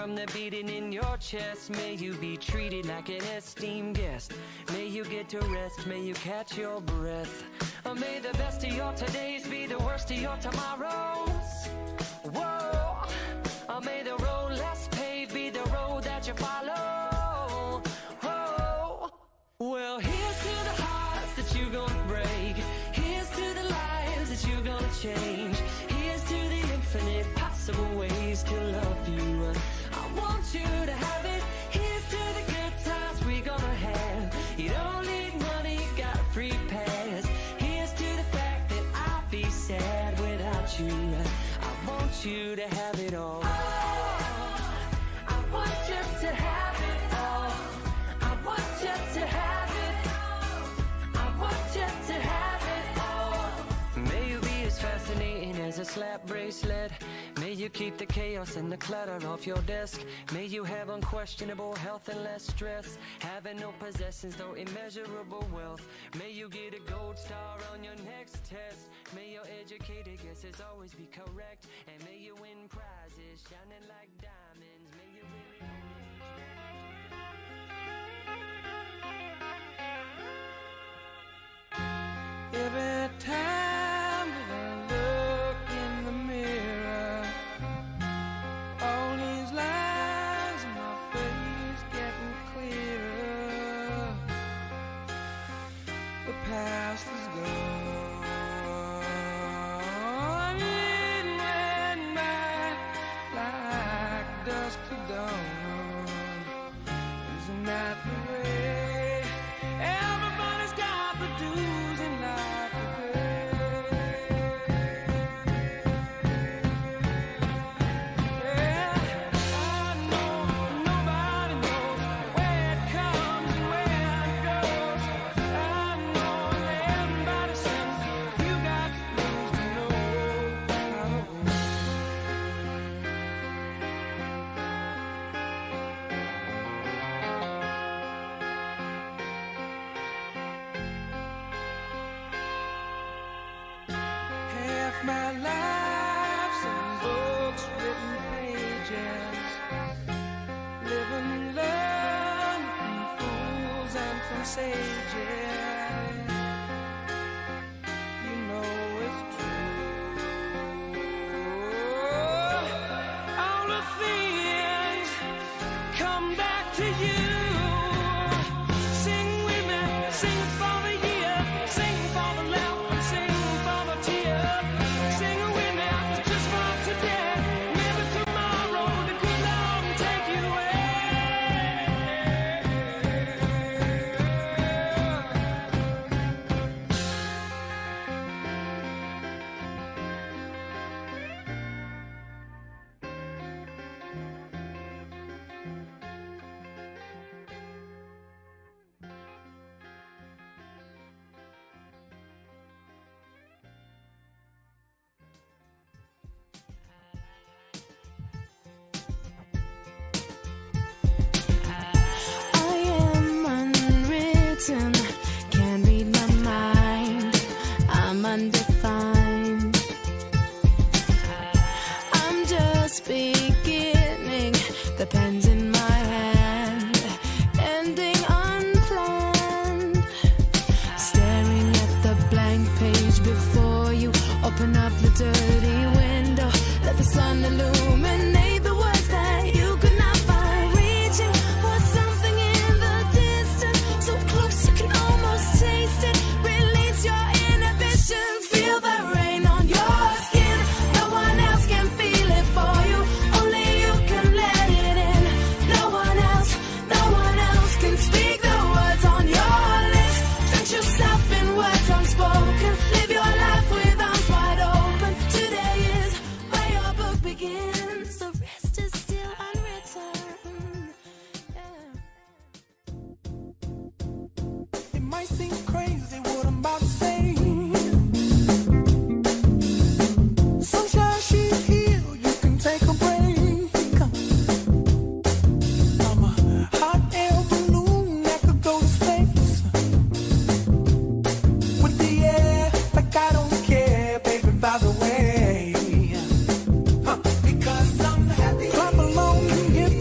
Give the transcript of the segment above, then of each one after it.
from the beating in your chest. May you be treated like an esteemed guest. May you get to rest, may you catch your breath. May the best of your todays be the worst of your tomorrows. Whoa. May the road less paved be the road that you follow. Whoa. Well, here's to the hearts that you're gonna break. Here's to the lives that you're gonna change. Here's to the infinite possible ways to love you. I want you to have it. Here's to the good times we're gonna have. You don't need money, got a free pass. Here's to the fact that I'll be sad without you. I want you to have it all. I want you to have it all. I want you to have it. I want you to have it all. May you be as fascinating as a slap bracelet. May you keep the chaos and the clutter off your desk. May you have unquestionable health and less stress. Having no possessions, though immeasurable wealth. May you get a gold star on your next test. May your educated guesses always be correct. And may you win prizes shining like diamonds. May you really Every time that I look in the mirror, all these lines in my face getting clearer. The past is gone, it went by like dusk to dawn. Isn't that the way everybody's got the dues in life to pay? Yeah, I know nobody knows where it comes and where it goes. I know that everybody says you got to lose to know how to hold. Half my life's in books, written pages, living, learn from fools and from sages. You know it's true. All the things come back to you. Sing with me, sing for the year, sing for the laugh and sing for the tear. Sing with me just for today. Maybe tomorrow the good Lord will take you away. I am unwritten, can't read my mind. I'm undefined. I'm just beginning, the pen's in my hand, ending unplanned. Staring at the blank page before you, open up the dirty window, let the sun illuminate the words that you could not find. Reaching for something in the distance, so close you can almost taste it. Release your inhibitions, feel the rain on your skin. No one else can feel it for you, only you can let it in. No one else can speak the words on your lips. Drench yourself in words unspoken, live your life with arms wide open. Today is where your book begins, the rest is still unwritten. Yeah. It might seem crazy what I'm about to say. Sunshine, she's here, you can take a break. I'm a hot air balloon that could go to space. With the air, like I don't care, baby, by the way. Because I'm happy. Clap along if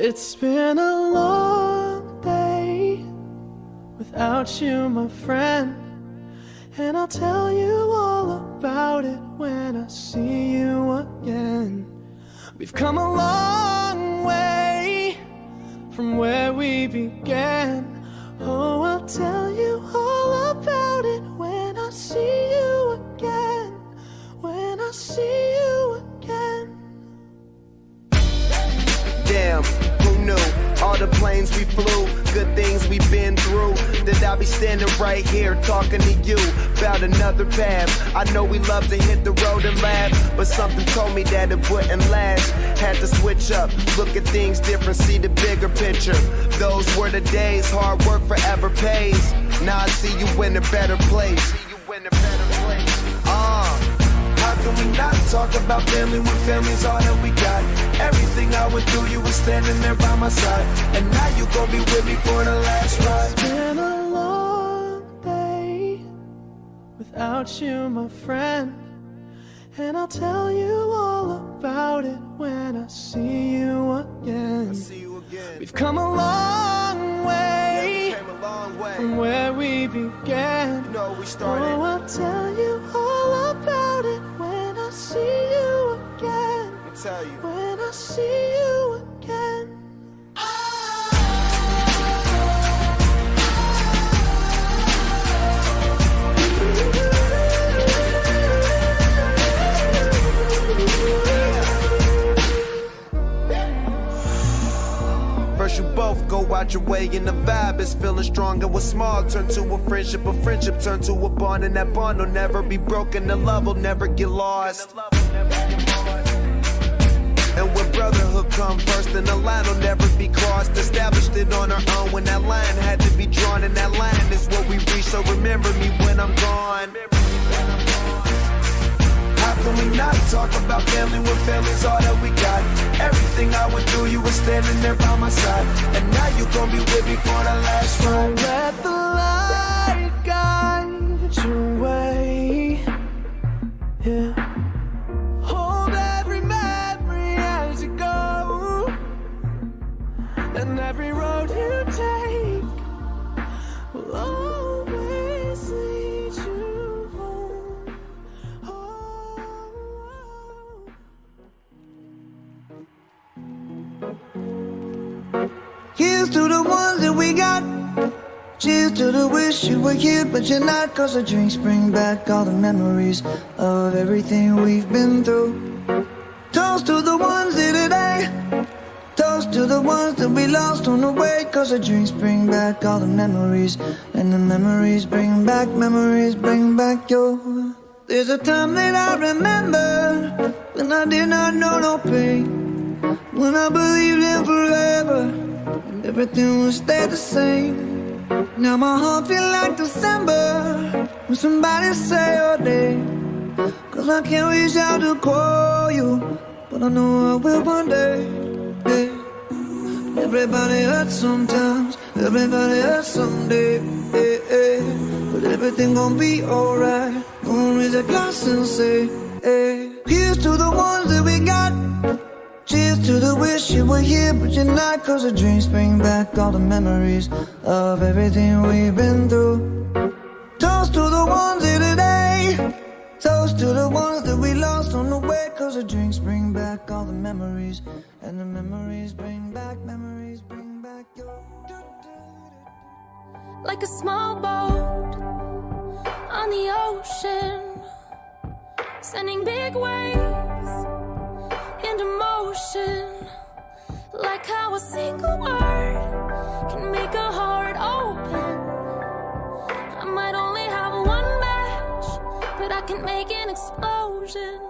It's been a long day without you, my friend, and I'll tell you all about it when I see you again. We've come a long way from where we began. Oh, I'll tell you all about it when I see you again. When I see you again. Damn, who knew? All the planes we flew, good things we've been through. That I'll be standing right here talking to you about another path. I know we love to hit the road and laugh, but something told me that it wouldn't last. Had to switch up, look at things different, see the bigger picture. Those were the days, hard work forever pays. Now I see you in a better place. How can we not talk about family when family's all that we got? Everything I went through, you were standing there by my side, and now you gon' be with me for the last ride. It's been a long day without you, my friend, and I'll tell you all about it when I see you again. We've come a long way, from where we began. You know, we started. Oh, I'll tell you all about it when I see you again. I'll tell you. When I see you again. First you both go out your way and the vibe is feeling strong, and what's small turn to a friendship turn to a bond, and that bond will never be broken, the love will never get lost. And when brotherhood come first, then the line will never be crossed. Established it on our own when that line had to be drawn, and that line is what we reach, so remember me when I'm gone. How can we not talk about family when family's all that we got? Everything I went through, you were standing there by my side, and now you gon' be with me for the last ride. Let the light guide your way. Yeah. Hold every memory as you go, and every road you take will always lead you home. Here's to the ones that we got. Cheers to the wish you were here but you're not, 'cause the drinks bring back all the memories of everything we've been through. Toast to the ones here today. Toast to the ones that we lost on the way, 'cause the drinks bring back all the memories, and the memories bring back your. There's a time that I remember when I did not know no pain, when I believed in forever and everything would stay the same. Now my heart feel like December when somebody say your name, 'cause I can't reach out to call you, but I know I will one day. Yeah. Everybody hurts sometimes, everybody hurts someday. Yeah, yeah. But everything gon' be alright. Gonna raise a glass and say, hey. Here's to the ones that we got. Cheers to the wish you were here but you're not, 'cause the drinks bring back all the memories of everything we've been through. Toast to the ones here today. Toast to the ones that we lost on the way, 'cause the drinks bring back all the memories, and the memories bring back your. Like a small boat on the ocean, sending big waves into motion. Like how a single word can make a heart open. I might only have one match, but I can make an explosion.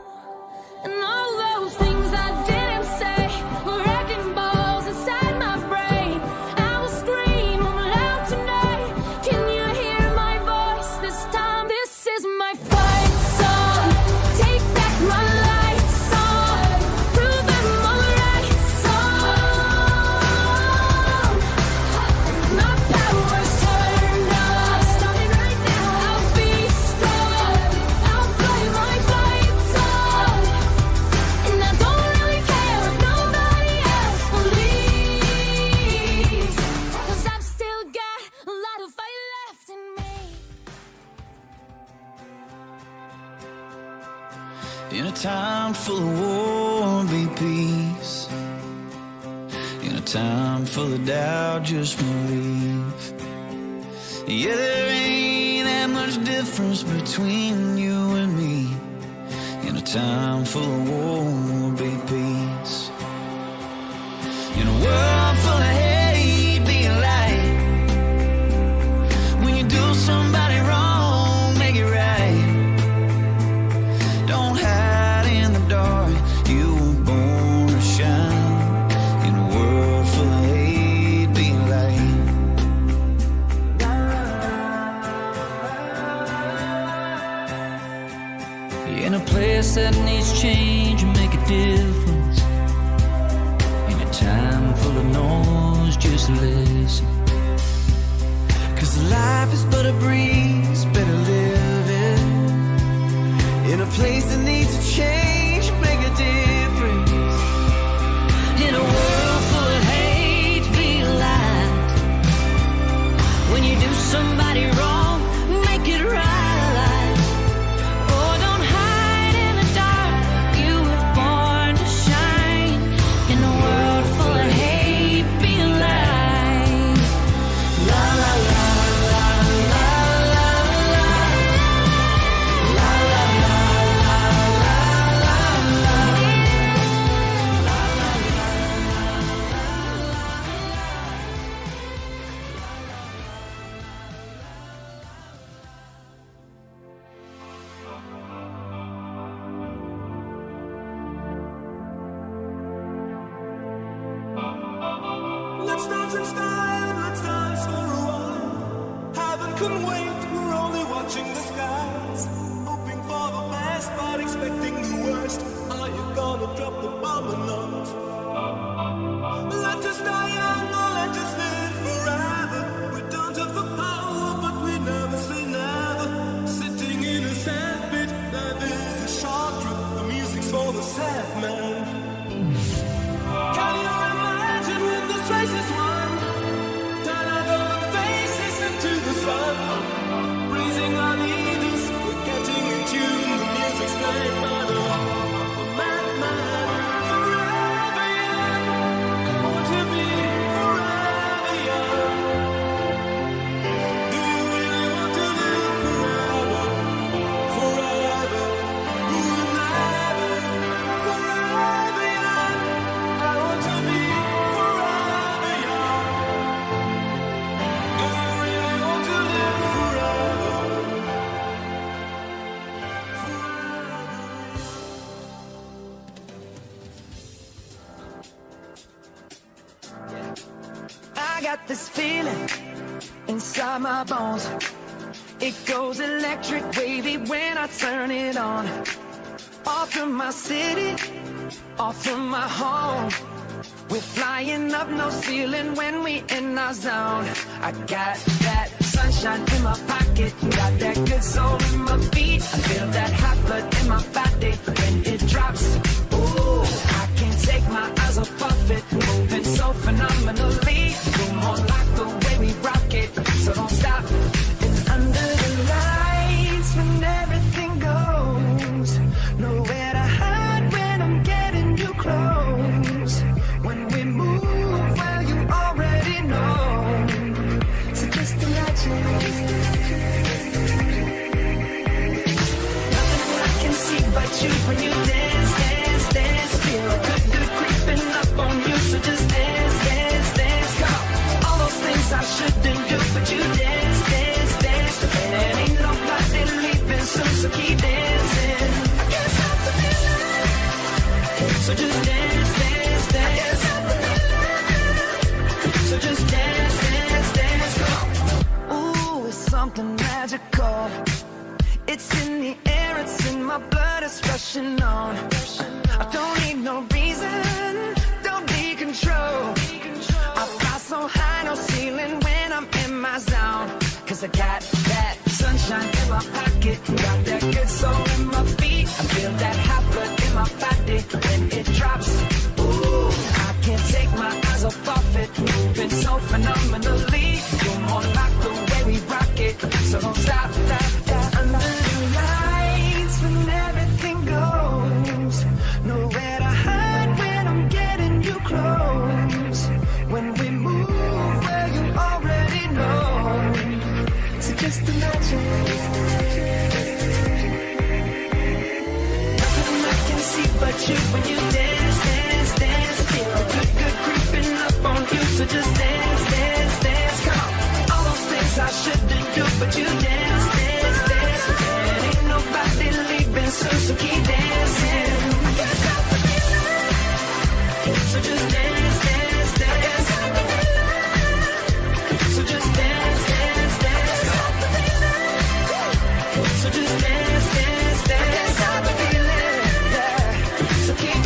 And all those things I didn't say were wrecking balls inside my brain. I will scream loud tonight. Can you hear my voice this time? This is my fight song. Take back my life song. Prove I'm alright song. My power's turned off. Starting right now. I'll be strong. I'll play my fight song. And I don't really care. In a time full of war, be peace. In a time full of doubt, just believe. Yeah, there ain't that much difference between you and me. In a time full of war, be peace. In a world full of hate, be a light. When you do somebody wrong, make it right. Don't hide in the dark, you were born to shine. In a world full of hate, be a light. In a place that needs change, make a difference. In a time full of noise, just listen. 'Cause life is but a breeze, better live it. In a place that needs a change, make a difference. In a world full of hate, be a light. When you do somebody wrong, make it right. Oh, don't hide in the dark, you were born to shine. In a world full of hate, be a light. La la la la la la la. La la la la la la la. Let's dance in style, let's dance for a while. Heaven can wait, we're only watching the skies. Hoping for the best, but expecting the worst. Are you gonna drop the bomb or not? Let us die young or let us live forever. We don't have the power, but we never say never. Sitting in a sandpit, life is a short trip. The music's for the sad man. Can you imagine when this race is won? Turn our golden faces into the sun. Praising our leaders, we're getting in tune. The music's played by the madman. Forever young, I want to be forever young. Do you really want to live forever? Forever, forever, forever young. I want to be forever young. Do you really want to live forever? I got this feeling inside my bones. It goes electric wavy when I turn it on. Off from my city, off from my home. We're flying up, no ceiling when we in our zone. I got that sunshine in my pocket, got that good soul in my feet. I feel that hot blood in my body when it drops. Ooh, I can't take my eyes off of it, moving so phenomenally. You're more like the way we rock it, so don't stop. And under the lights when everything goes, nowhere to hide when I'm getting you close. When we move, well, you already know. So just imagine. Nothing I can see but you when you dance, dance, dance. Feel good, good creeping up on you. So just dance, dance, dance. Go. All those things I shouldn't do, but you dance, dance, dance. And ain't nobody leaving soon, so keep dancing. I can't stop the feeling. So just dance, dance, dance. So just dance, dance, dance. Ooh, it's something magical. It's in the air, it's in my blood, it's rushing on. I don't need no reason, don't be control. I fly so high, no ceiling when I'm in my zone. 'Cause I got that sunshine in my pocket, got that good soul in my feet. I feel that hot blood in my body when it drops. Ooh, I can't take my eyes off of it, moving so phenomenally. You're more like the way we rock it, so don't stop that. Under the lights when everything goes. shoot when you dance, dance, dance. Feel the good, good creeping up on you, so just dance, dance, dance. Come on. All those things I shouldn't do, but you dance, dance, dance. And ain't nobody leaving soon, so keep dancing. So just dance, dance, dance. So just dance, dance, dance. So just dance, dance, dance. So keep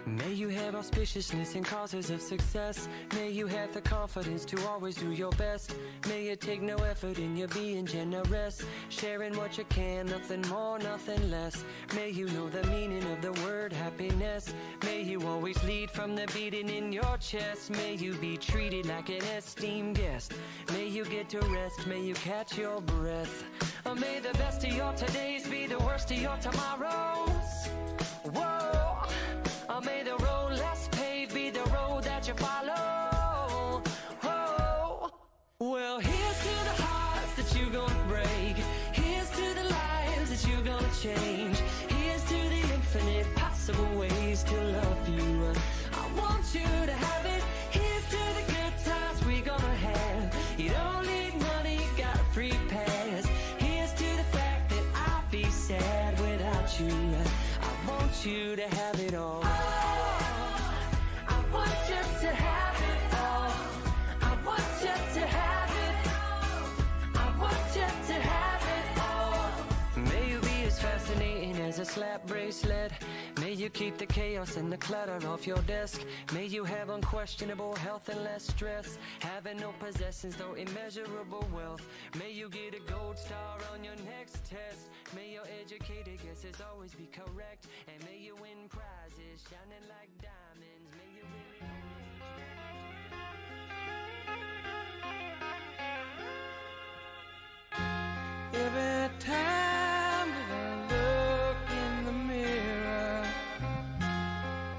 May you have auspiciousness and causes of success. May you have the confidence to always do your best. May it take no effort in your being generous, sharing what you can, nothing more, nothing less. May you know the meaning of the word happiness. May you always lead from the beating in your chest. May you be treated like an esteemed guest. May you get to rest, may you catch your breath. May the best of your todays be the worst of your tomorrows. Whoa. May the road less paved be the road that you follow. Oh. Well, here's to the hearts that you're gonna break. Here's to the lives that you're gonna change. Here's to the infinite possible ways to love you. I want you to have it. Here's to the good times we're gonna have. You don't need money, you got a free pass. Here's to the fact that I'd be sad without you. I want you to have it all. A slap bracelet. May you keep the chaos and the clutter off your desk. May you have unquestionable health and less stress. Having no possessions though immeasurable wealth. May you get a gold star on your next test. May your educated guesses always be correct. And may you win prizes shining like diamonds. May you really every time that I look in the mirror,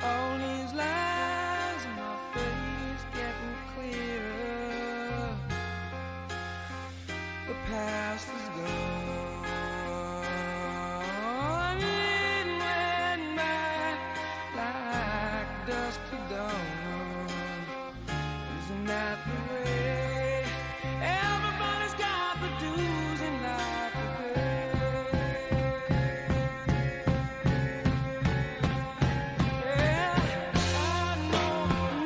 all these lines in my face getting clearer. The past is gone, it went by like dusk to dawn. Isn't that the way everybody's got the dues in life today? Yeah, I know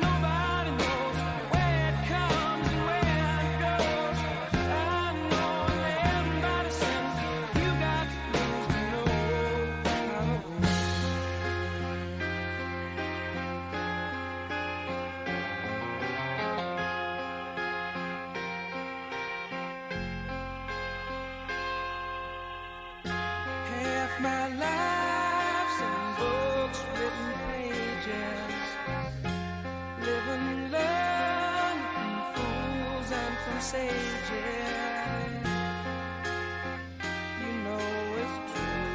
nobody knows where it comes and where it goes. I know that everybody says you got to lose to know how to win. Half my life's in books, written pages, living, learning from fools and from sages. You know it's true.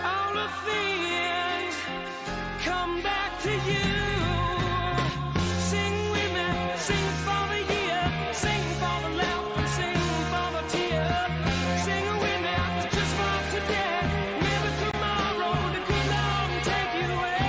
All the things come back to you. Sing with me, sing for the year, sing for the laugh and sing for the tear. Sing with me, just for today. Maybe tomorrow the good Lord take you away.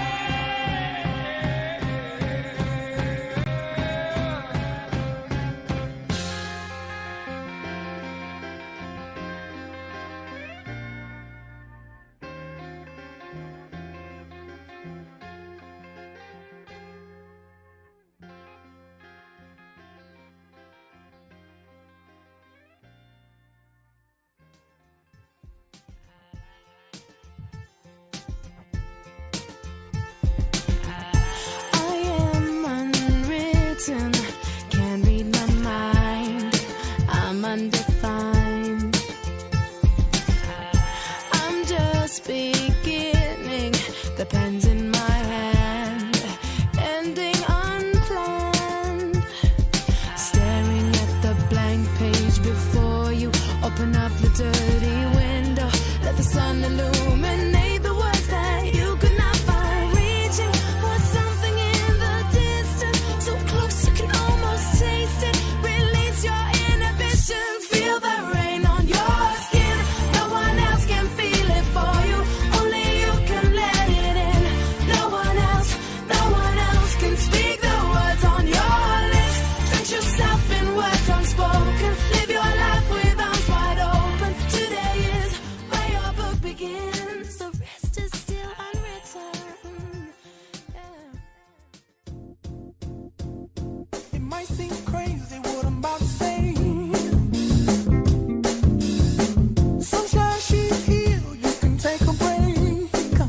I am unwritten, can't read my mind. I'm undefined. I'm just beginning, the pen's in my hand, ending unplanned. Staring at the blank page before you, open up the dirty window, let the sun illuminate the words that you could not find. Reaching for something in the distance, so close you can almost taste it. Release your inhibitions, feel the rain on your skin. No one else can feel it for you, only you can let it in. No one else can speak the words on your lips. Drench yourself in words unspoken, live your life with arms wide open. Today is where your book begins, the rest is still unwritten. Yeah. It might seem crazy what I'm about to say. Sunshine, she's here, you can take a break.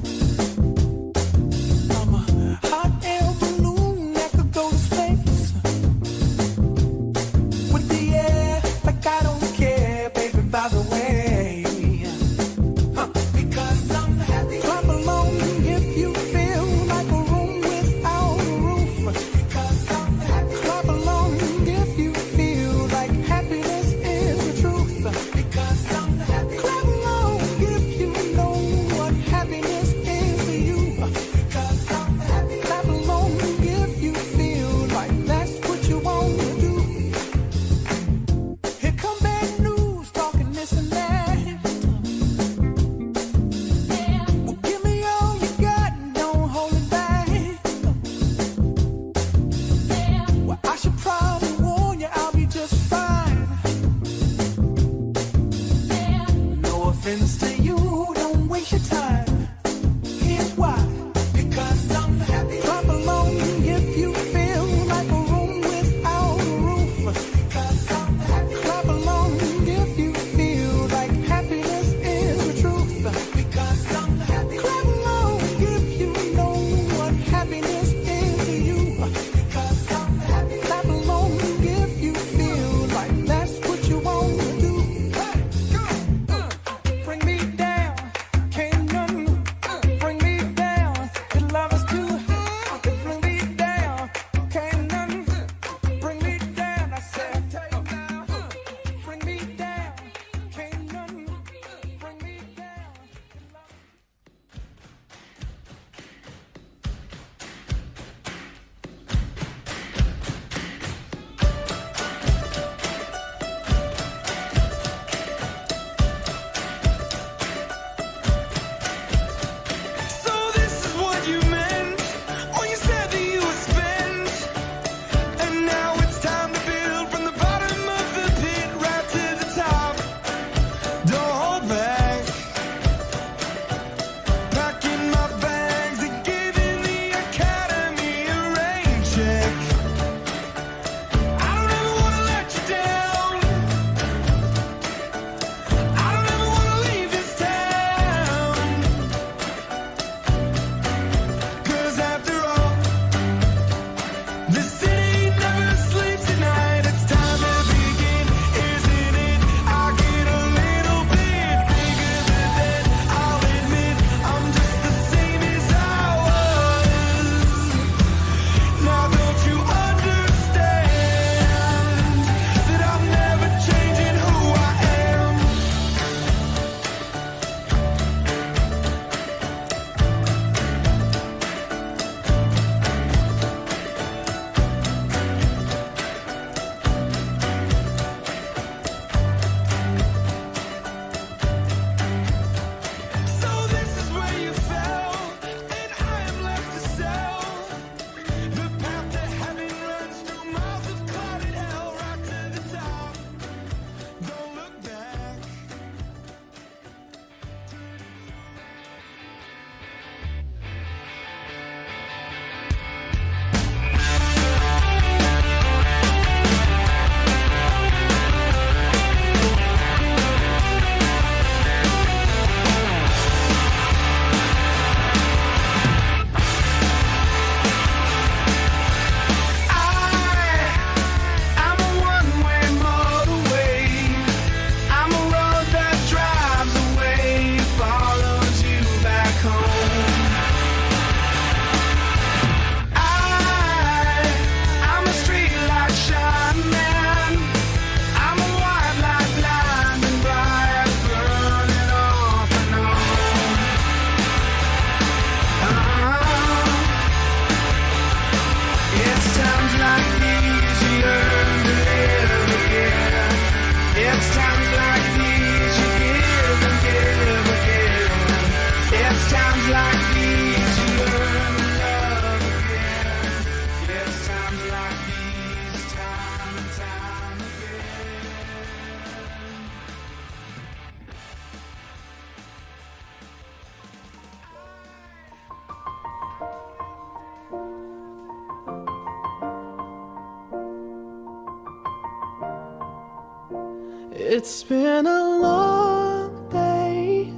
It's been a long day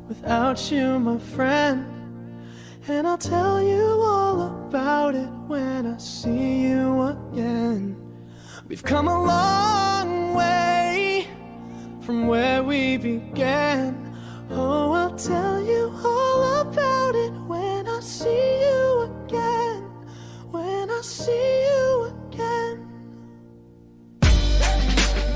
without you, my friend, and I'll tell you all about it when I see you again. We've come a long way from where we began. Oh, I'll tell you all about it when I see you again. When I see you again.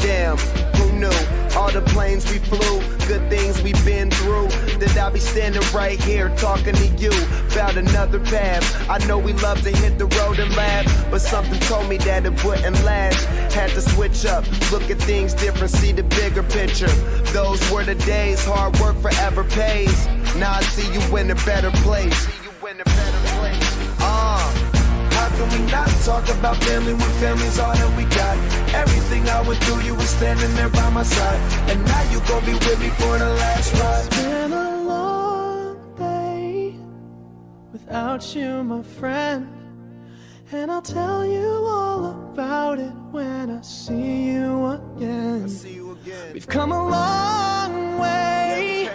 Damn, who knew? All the planes we flew, good things we've been through. That I'll be standing right here talking to you about another path. I know we love to hit the road and laugh, but something told me that it wouldn't last. Had to switch up, look at things different, see the bigger picture. Those were the days, hard work forever pays. Now I see you in a better place. How can we not talk about family when family's all that we got? Everything I went through, you were standing there by my side, and now you gon' be with me for the last ride. It's been a long day without you, my friend, and I'll tell you all about it when I see you again. We've come a long way,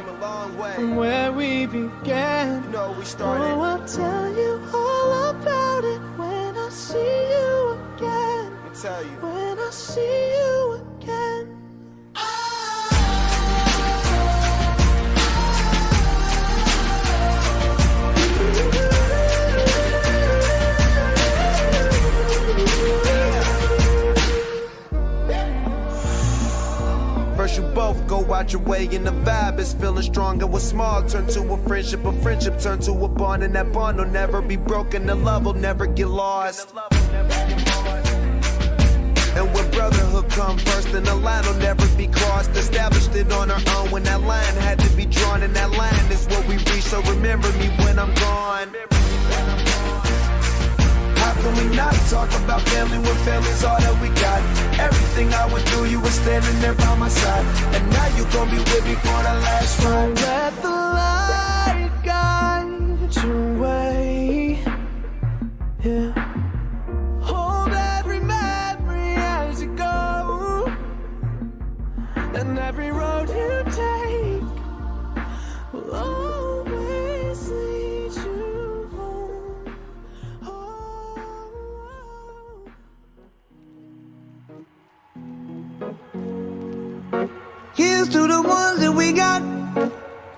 from where we began. You know, we started. Oh, I'll tell you all about it when I see you again. I'll tell you. When I see you again. First you both go out your way and the vibe is feeling strong, and what's small turn to a friendship turn to a bond, and that bond will never be broken, the love will never get lost. And when brotherhood come first, then the line will never be crossed. Established it on our own when that line had to be drawn, and that line is what we reach, so remember me when I'm gone. How can we not talk about family when family's all that we got? Everything I went through, you were standing there by my side, and now you gon' be with me for the last ride. Let the light guide your way. Yeah. Hold every memory as you go, and every road you take will always lead you home. Here's to the ones that we got.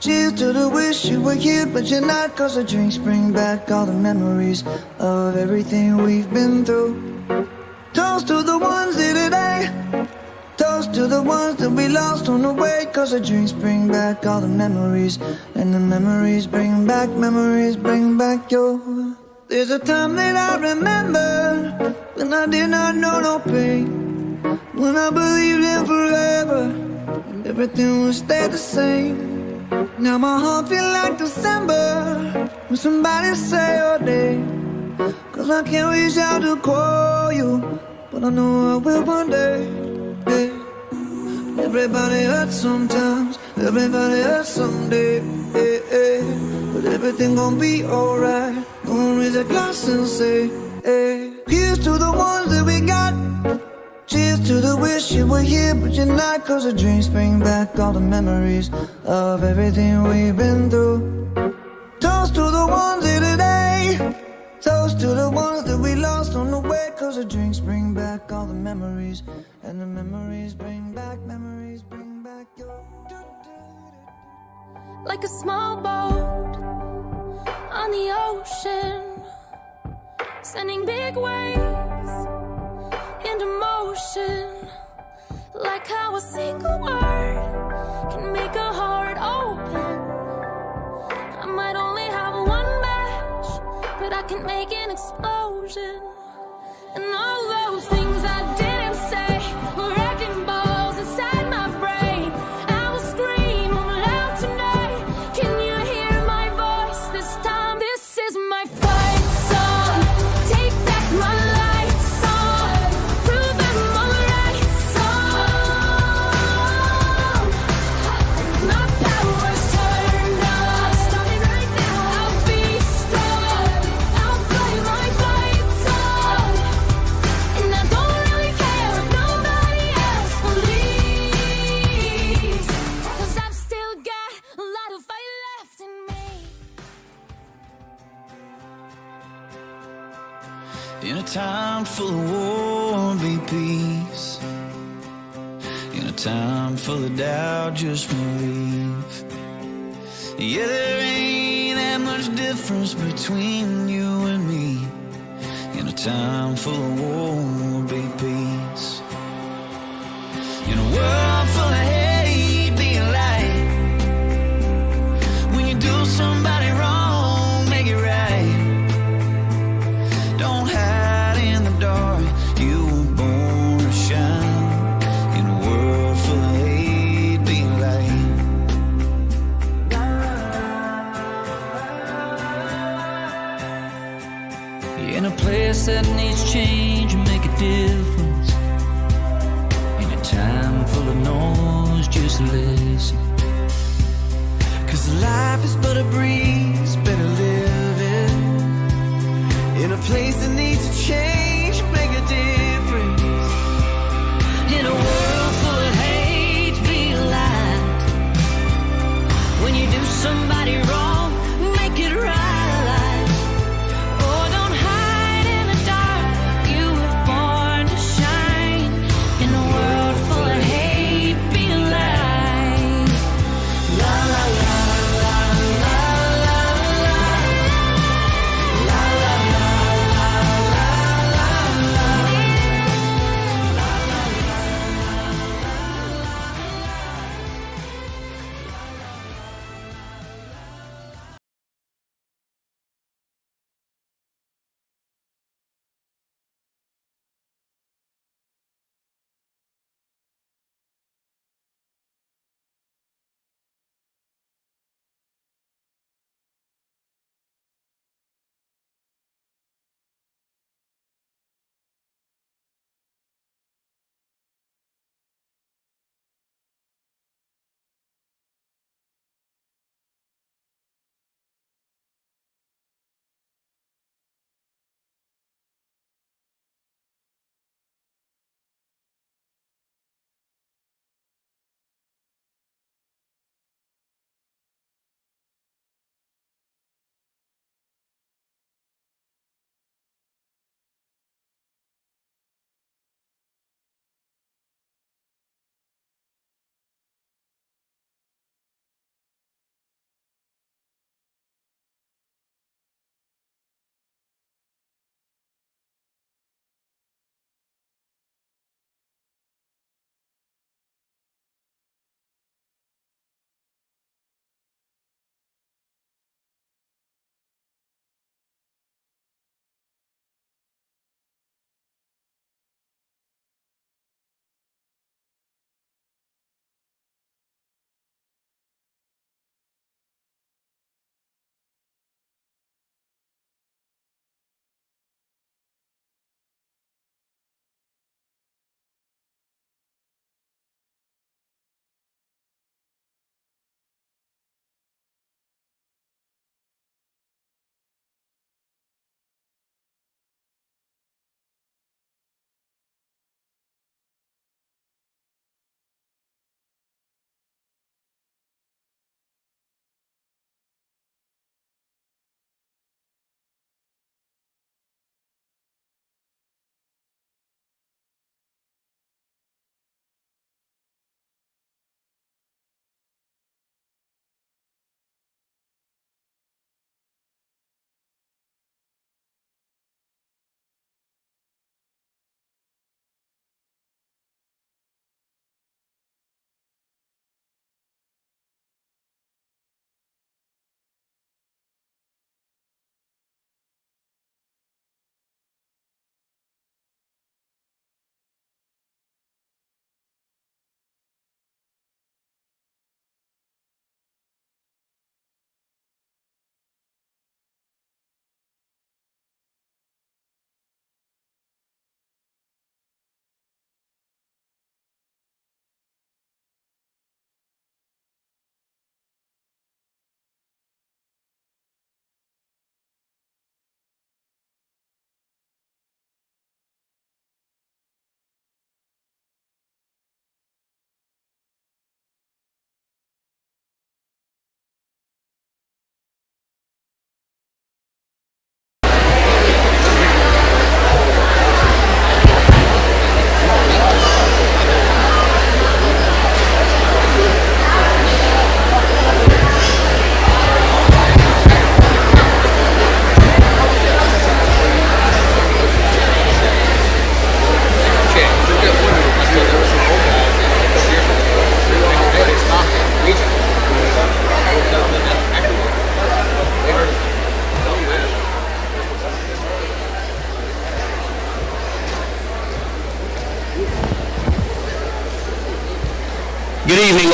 Cheers to the wish you were here but you're not, 'cause the drinks bring back all the memories of everything we've been through. Toast to the ones here today. Toast to the ones that we lost on the way, 'cause the drinks bring back all the memories, and the memories bring back your. There's a time that I remember when I did not know no pain, when I believed in forever and everything would stay the same. Now my heart feel like December when somebody say your name, 'cause I can't reach out to call you, but I know I will one day. Yeah. Everybody hurts sometimes, everybody hurts someday. Yeah, yeah. But everything gon' be alright. Gonna raise a glass and say, hey. Here's to the ones that we got. Cheers to the wish you were here but you're not, 'cause the drinks bring back all the memories of everything we've been through. Toast to the ones here today. Toast to the ones that we lost on the way, 'cause the drinks bring back all the memories, and the memories bring back your. Like a small boat on the ocean, sending big waves into motion. Like how a single word can make a heart open. I might only have one match, but I can make an explosion. And all those things I didn't say were wrecking balls inside my brain. I will scream loud tonight. Can you hear my voice this time? This is my fight song. Take back my life song. Prove I'm alright song. My power's turned on. Starting right now. I'll be strong. I'll play my fight song. In a time full of war, be peace. In a time full of doubt, just believe. Yeah, there ain't that much difference between you and me. In a time full of war, be peace. In a world full of hate, be a light. When you do somebody wrong, make it right. Don't hide in the dark, you were born to shine. In a world full of hate, be a light. In a place that needs change, make a difference. In a time full of noise, just listen. 'Cause life is but a breeze, better live it. In a place that needs to change, make a difference. In a world full of hate, be a light. When you do somebody wrong, make it right.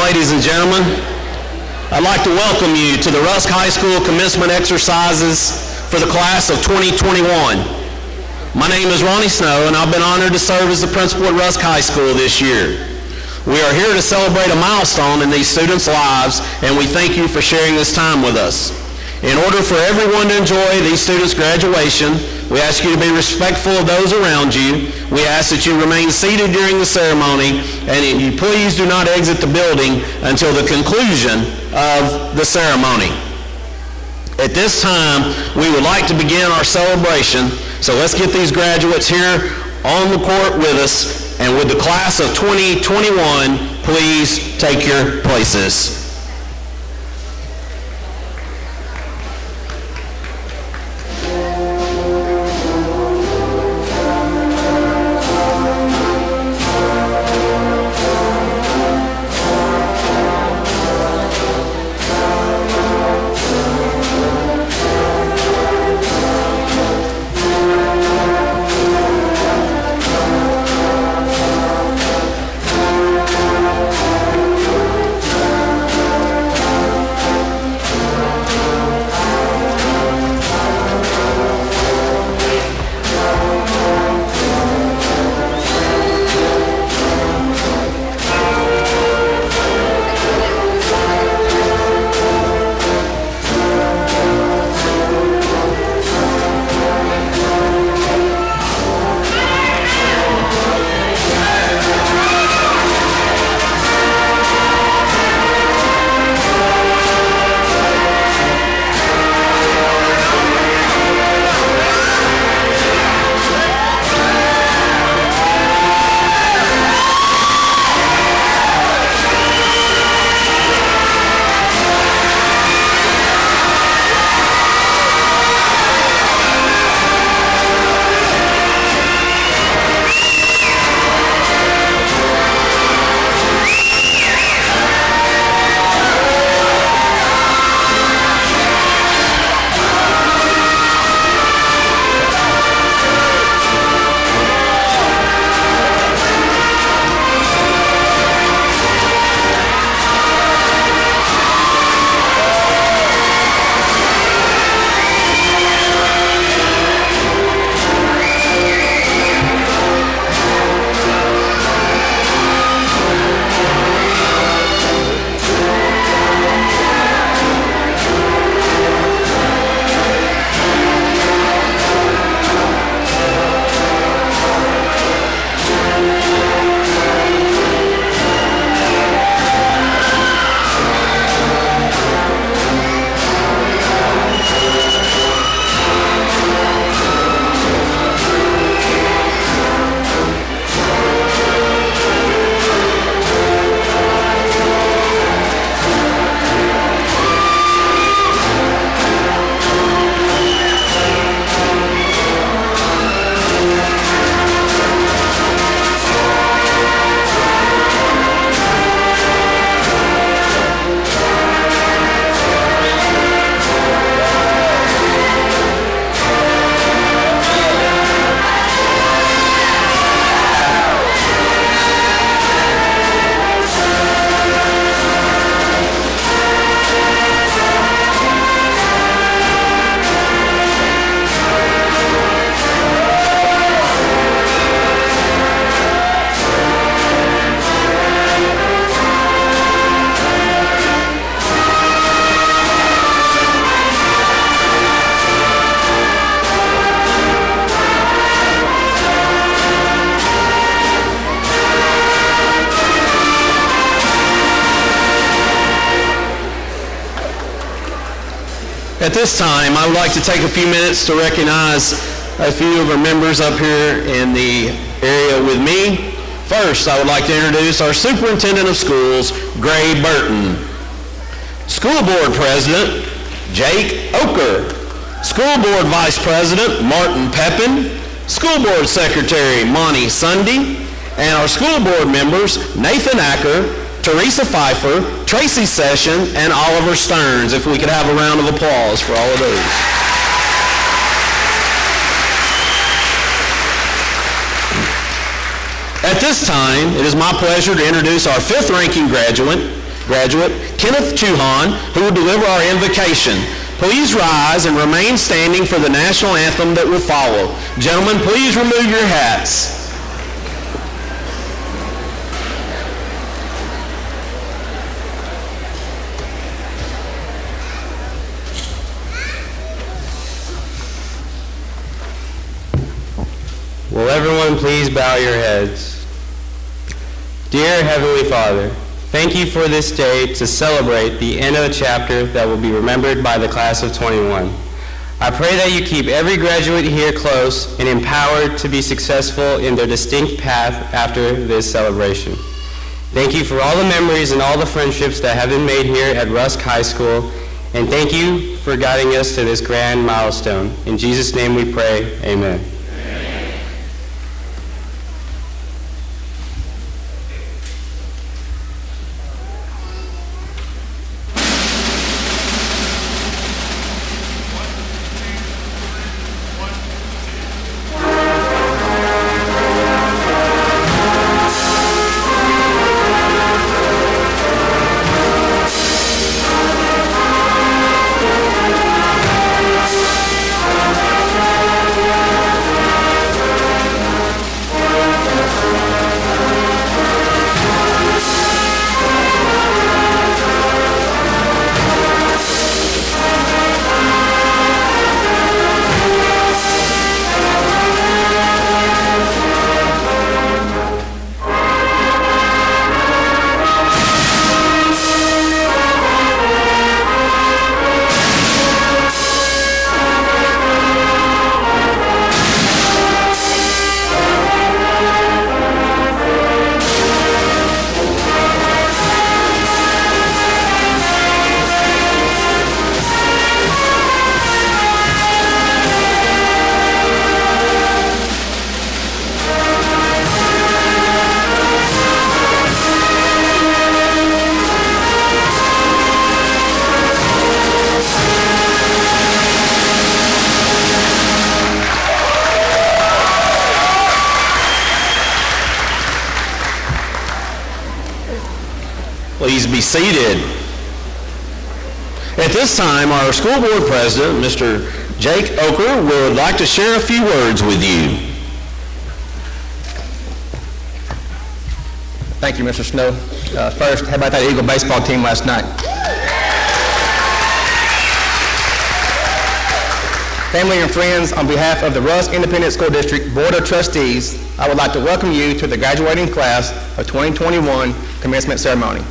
ladies and gentlemen. I'd like to welcome you to the Rusk High School commencement exercises for the class of 2021. My name is Ronnie Snow, and I've been honored to serve as the principal at Rusk High School this year. We are here to celebrate a milestone in these students' lives, and we thank you for sharing this time with us. In order for everyone to enjoy these students' graduation, we ask you to be respectful of those around you. We ask that you remain seated during the ceremony, and that you please do not exit the building until the conclusion of the ceremony. At this time, we would like to begin our celebration, so let's get these graduates here on the court with us, and with the class of 2021, please take your places. At this time, I would like to take a few minutes to recognize a few of our members up here in the area with me. First, I would like to introduce our Superintendent of Schools, Gray Burton. School Board President, Jake Oker. School Board Vice President, Martin Pepin. School Board Secretary, Monty Sunday. And our school board members, Nathan Acker, Teresa Pfeiffer, Tracy Session, and Oliver Stearns. If we could have a round of applause for all of those. At this time, it is my pleasure to introduce our fifth ranking graduate. graduate, Kenneth Chuhan, who will deliver our invocation. Please rise and remain standing for the national anthem that will follow. Gentlemen, please remove your hats. Will everyone please bow your heads? Dear Heavenly Father, thank you for this day to celebrate the end of a chapter that will be remembered by the class of 21. I pray that you keep every graduate here close and empowered to be successful in their distinct path after this celebration. Thank you for all the memories and all the friendships that have been made here at Rusk High School, and thank you for guiding us to this grand milestone. In Jesus' name we pray, amen. Please be seated. At this time, our school board president, Mr. Jake Oker, would like to share a few words with you. Thank you, Mr. Snow. First, how about that Eagle baseball team last night? Family and friends, on behalf of the Rusk Independent School District Board of Trustees, I would like to welcome you to the graduating class of 2021 commencement ceremony.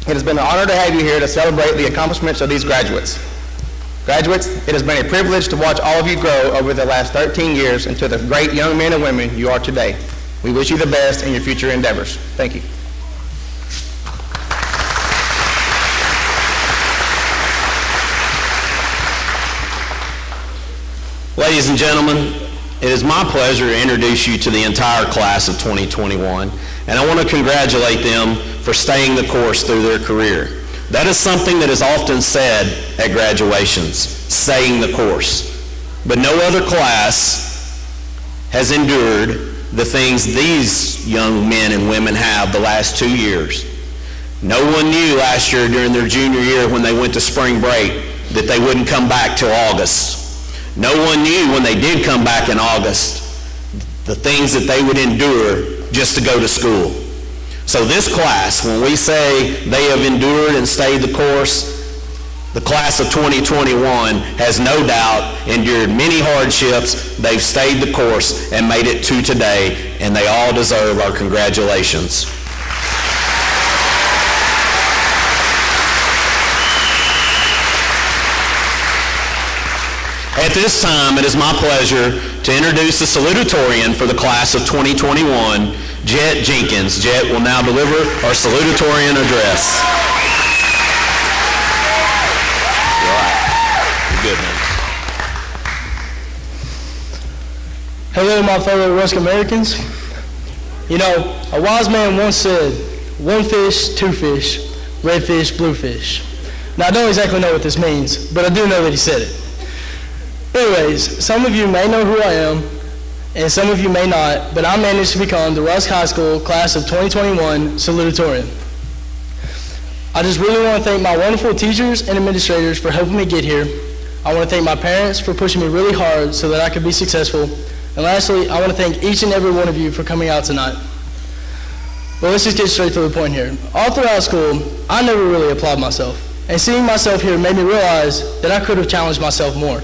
It has been an honor to have you here to celebrate the accomplishments of these graduates. Graduates, it has been a privilege to watch all of you grow over the last 13 years into the great young men and women you are today. We wish you the best in your future endeavors. Thank you. Ladies and gentlemen, it is my pleasure to introduce you to the entire class of 2021, and I want to congratulate them for staying the course through their career. That is something that is often said at graduations, staying the course. But no other class has endured the things these young men and women have the last 2 years. No one knew last year during their junior year when they went to spring break that they wouldn't come back till August. No one knew when they did come back in August the things that they would endure just to go to school. So this class, when we say they have endured and stayed the course, the class of 2021 has no doubt endured many hardships. They've stayed the course and made it to today, and they all deserve our congratulations. At this time, it is my pleasure to introduce the Salutatorian for the class of 2021, Jet Jenkins. Jet will now deliver our Salutatorian address. You're good, man. Hello, my fellow Rusk Americans. You know, a wise man once said, one fish, two fish, red fish, blue fish. Now, I don't exactly know what this means, but I do know that he said it. Anyways, some of you may know who I am, and some of you may not, but I managed to become the Rusk High School Class of 2021 Salutatorian. I just really want to thank my wonderful teachers and administrators for helping me get here. I want to thank my parents for pushing me really hard so that I could be successful. And lastly, I want to thank each and every one of you for coming out tonight. Well, let's just get straight to the point here. All throughout school, I never really applied myself. And seeing myself here made me realize that I could have challenged myself more.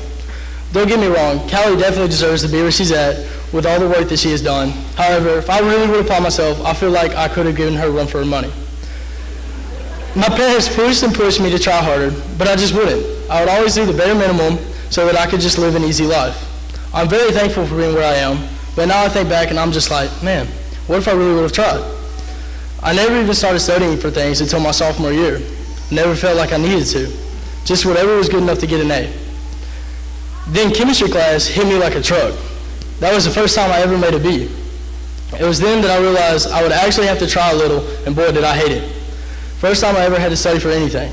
Don't get me wrong, Callie definitely deserves to be where she's at with all the work that she has done. However, if I really would apply myself, I feel like I could have given her a run for her money. My parents pushed and pushed me to try harder, but I just wouldn't. I would always do the bare minimum so that I could just live an easy life. I'm very thankful for being where I am, but now I think back and I'm just like, man, what if I really would have tried? I never even started studying for things until my sophomore year. Never felt like I needed to. Just whatever was good enough to get an A. Then chemistry class hit me like a truck. That was the first time I ever made a B. It was then that I realized I would actually have to try a little, and boy, did I hate it. First time I ever had to study for anything.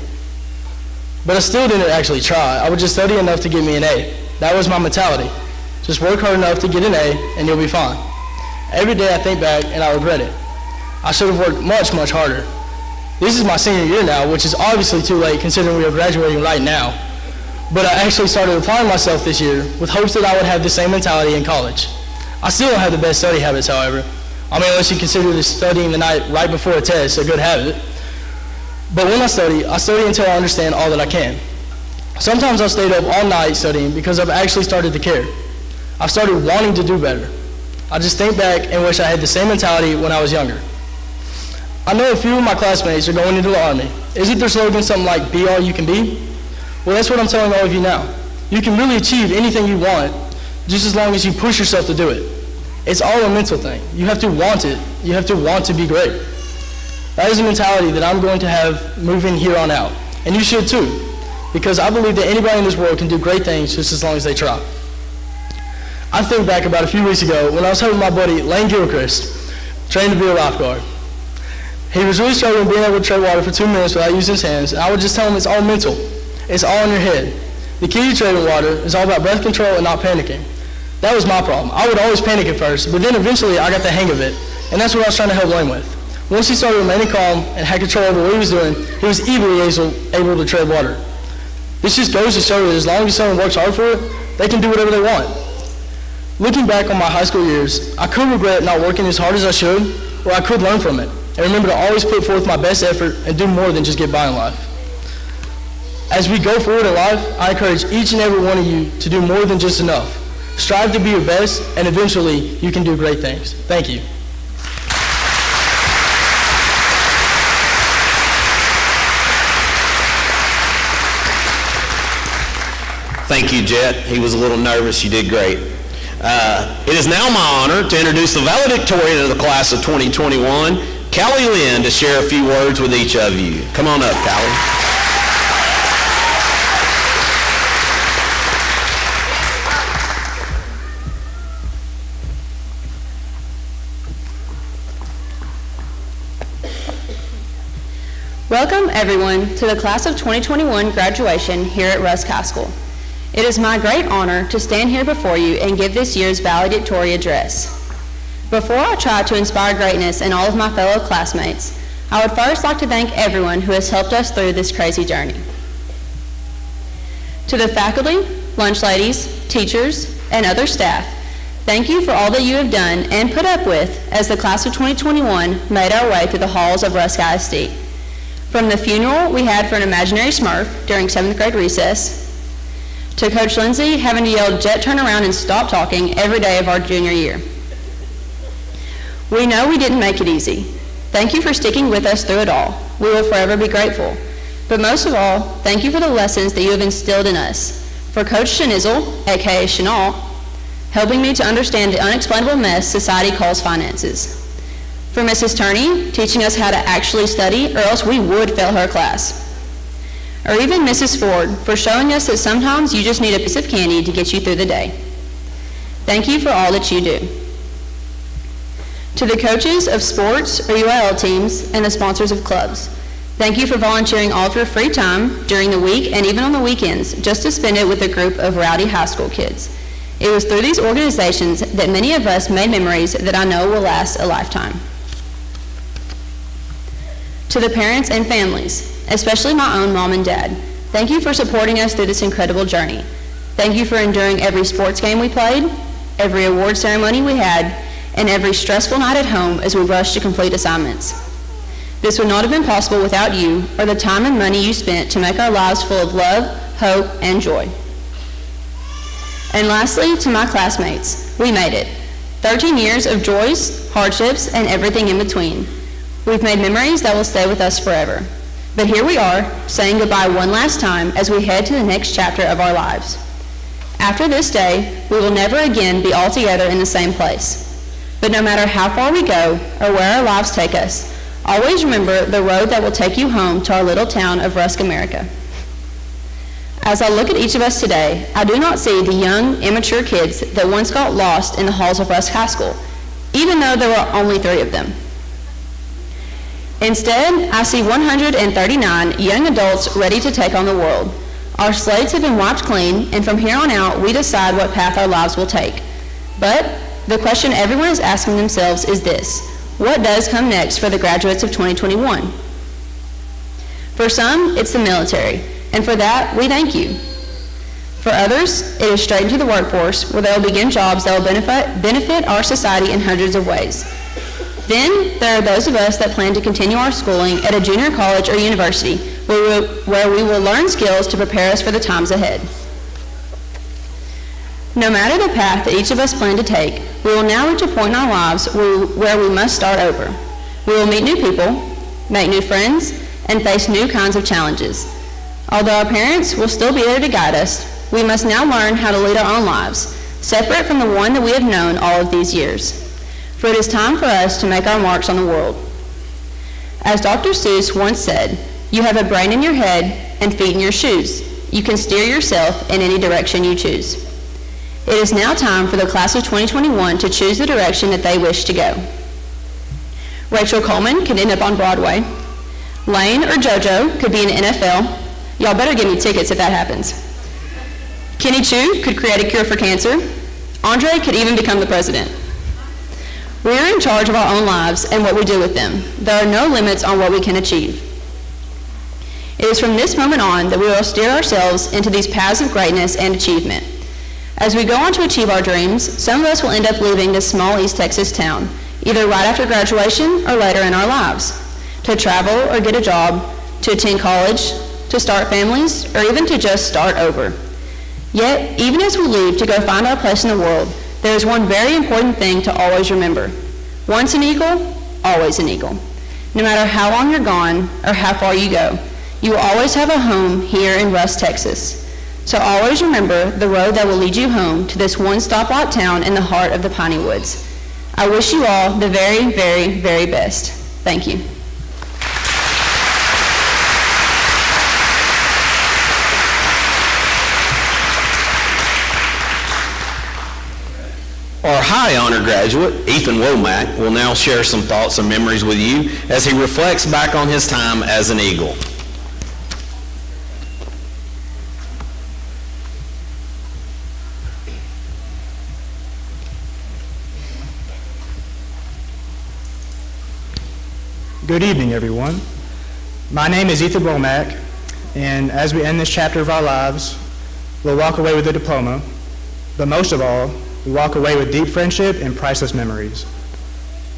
But I still didn't actually try. I would just study enough to get me an A. That was my mentality. Just work hard enough to get an A, and you'll be fine. Every day I think back, and I regret it. I should have worked much, much harder. This is my senior year now, which is obviously too late considering we are graduating right now. But I actually started applying myself this year with hopes that I would have the same mentality in college. I still don't have the best study habits, however. I mean, unless you consider the studying the night right before a test a good habit. But when I study until I understand all that I can. Sometimes I've stayed up all night studying because I've actually started to care. I've started wanting to do better. I just think back and wish I had the same mentality when I was younger. I know a few of my classmates are going into the Army. Isn't their slogan something like, be all you can be? Well, that's what I'm telling all of you now. You can really achieve anything you want, just as long as you push yourself to do it. It's all a mental thing. You have to want it. You have to want to be great. That is a mentality that I'm going to have moving here on out. And you should too, because I believe that anybody in this world can do great things just as long as they try. I think back about a few weeks ago when I was helping my buddy Lane Gilchrist train to be a lifeguard. He was really struggling being able to tread water for 2 minutes without using his hands, and I would just tell him it's all mental. It's all in your head. The key to treading water is all about breath control and not panicking. That was my problem. I would always panic at first, but then eventually I got the hang of it, and that's what I was trying to help Lane with. Once he started remaining calm and had control over what he was doing, he was easily able to tread water. This just goes to show that as long as someone works hard for it, they can do whatever they want. Looking back on my high school years, I could regret not working as hard as I should, or I could learn from it, and remember to always put forth my best effort and do more than just get by in life. As we go forward in life, I encourage each and every one of you to do more than just enough. Strive to be your best, and eventually you can do great things. Thank you. Thank you, Jet. He was a little nervous. You did great. It is now my honor to introduce the valedictorian of the class of 2021, Callie Lynn, to share a few words with each of you. Come on up, Callie. Welcome, everyone, to the Class of 2021 graduation here at Rusk High School. It is my great honor to stand here before you and give this year's valedictorian address. Before I try to inspire greatness in all of my fellow classmates, I would first like to thank everyone who has helped us through this crazy journey. To the faculty, lunch ladies, teachers, and other staff, thank you for all that you have done and put up with as the Class of 2021 made our way through the halls of Rusk ISD. From the funeral we had for an imaginary Smurf during 7th grade recess, to Coach Lindsay having to yell, "Jet, turn around and stop talking," every day of our junior year. We know we didn't make it easy. Thank you for sticking with us through it all. We will forever be grateful. But most of all, thank you for the lessons that you have instilled in us. For Coach Shanizzle, aka Chenault, helping me to understand the unexplainable mess society calls finances. For Mrs. Turney, teaching us how to actually study, or else we would fail her class. Or even Mrs. Ford, for showing us that sometimes you just need a piece of candy to get you through the day. Thank you for all that you do. To the coaches of sports or UIL teams and the sponsors of clubs, thank you for volunteering all of your free time during the week and even on the weekends just to spend it with a group of rowdy high school kids. It was through these organizations that many of us made memories that I know will last a lifetime. To the parents and families, especially my own mom and dad. Thank you for supporting us through this incredible journey. Thank you for enduring every sports game we played, every award ceremony we had, and every stressful night at home as we rushed to complete assignments. This would not have been possible without you or the time and money you spent to make our lives full of love, hope, and joy. And lastly, to my classmates, we made it. 13 years of joys, hardships, and everything in between. We've made memories that will stay with us forever. But here we are, saying goodbye one last time as we head to the next chapter of our lives. After this day, we will never again be all together in the same place. But no matter how far we go or where our lives take us, always remember the road that will take you home to our little town of Rusk, America. As I look at each of us today, I do not see the young, immature kids that once got lost in the halls of Rusk High School, even though there were only 3 of them. Instead, I see 139 young adults ready to take on the world. Our slates have been wiped clean, and from here on out, we decide what path our lives will take. But the question everyone is asking themselves is this: what does come next for the graduates of 2021? For some, it's the military, and for that, we thank you. For others, it is straight into the workforce, where they will begin jobs that will benefit our society in hundreds of ways. Then, there are those of us that plan to continue our schooling at a junior college or university, where we will learn skills to prepare us for the times ahead. No matter the path that each of us plan to take, we will now reach a point in our lives where we must start over. We will meet new people, make new friends, and face new kinds of challenges. Although our parents will still be there to guide us, we must now learn how to lead our own lives, separate from the one that we have known all of these years. For it is time for us to make our marks on the world. As Dr. Seuss once said, you have a brain in your head and feet in your shoes. You can steer yourself in any direction you choose. It is now time for the class of 2021 to choose the direction that they wish to go. Rachel Coleman could end up on Broadway. Lane or JoJo could be in the NFL. Y'all better give me tickets if that happens. Kenny Chu could create a cure for cancer. Andre could even become the president. We are in charge of our own lives and what we do with them. There are no limits on what we can achieve. It is from this moment on that we will steer ourselves into these paths of greatness and achievement. As we go on to achieve our dreams, some of us will end up leaving this small East Texas town, either right after graduation or later in our lives, to travel or get a job, to attend college, to start families, or even to just start over. Yet, even as we leave to go find our place in the world, there is one very important thing to always remember. Once an eagle, always an eagle. No matter how long you're gone or how far you go, you will always have a home here in Rusk, Texas. So always remember the road that will lead you home to this one stoplight town in the heart of the Piney Woods. I wish you all the very, very, very best. Thank you. Our high honor graduate, Ethan Womack, will now share some thoughts and memories with you as he reflects back on his time as an Eagle. Good evening, everyone. My name is Ethan Womack, and as we end this chapter of our lives, we'll walk away with a diploma, but most of all, we walk away with deep friendship and priceless memories.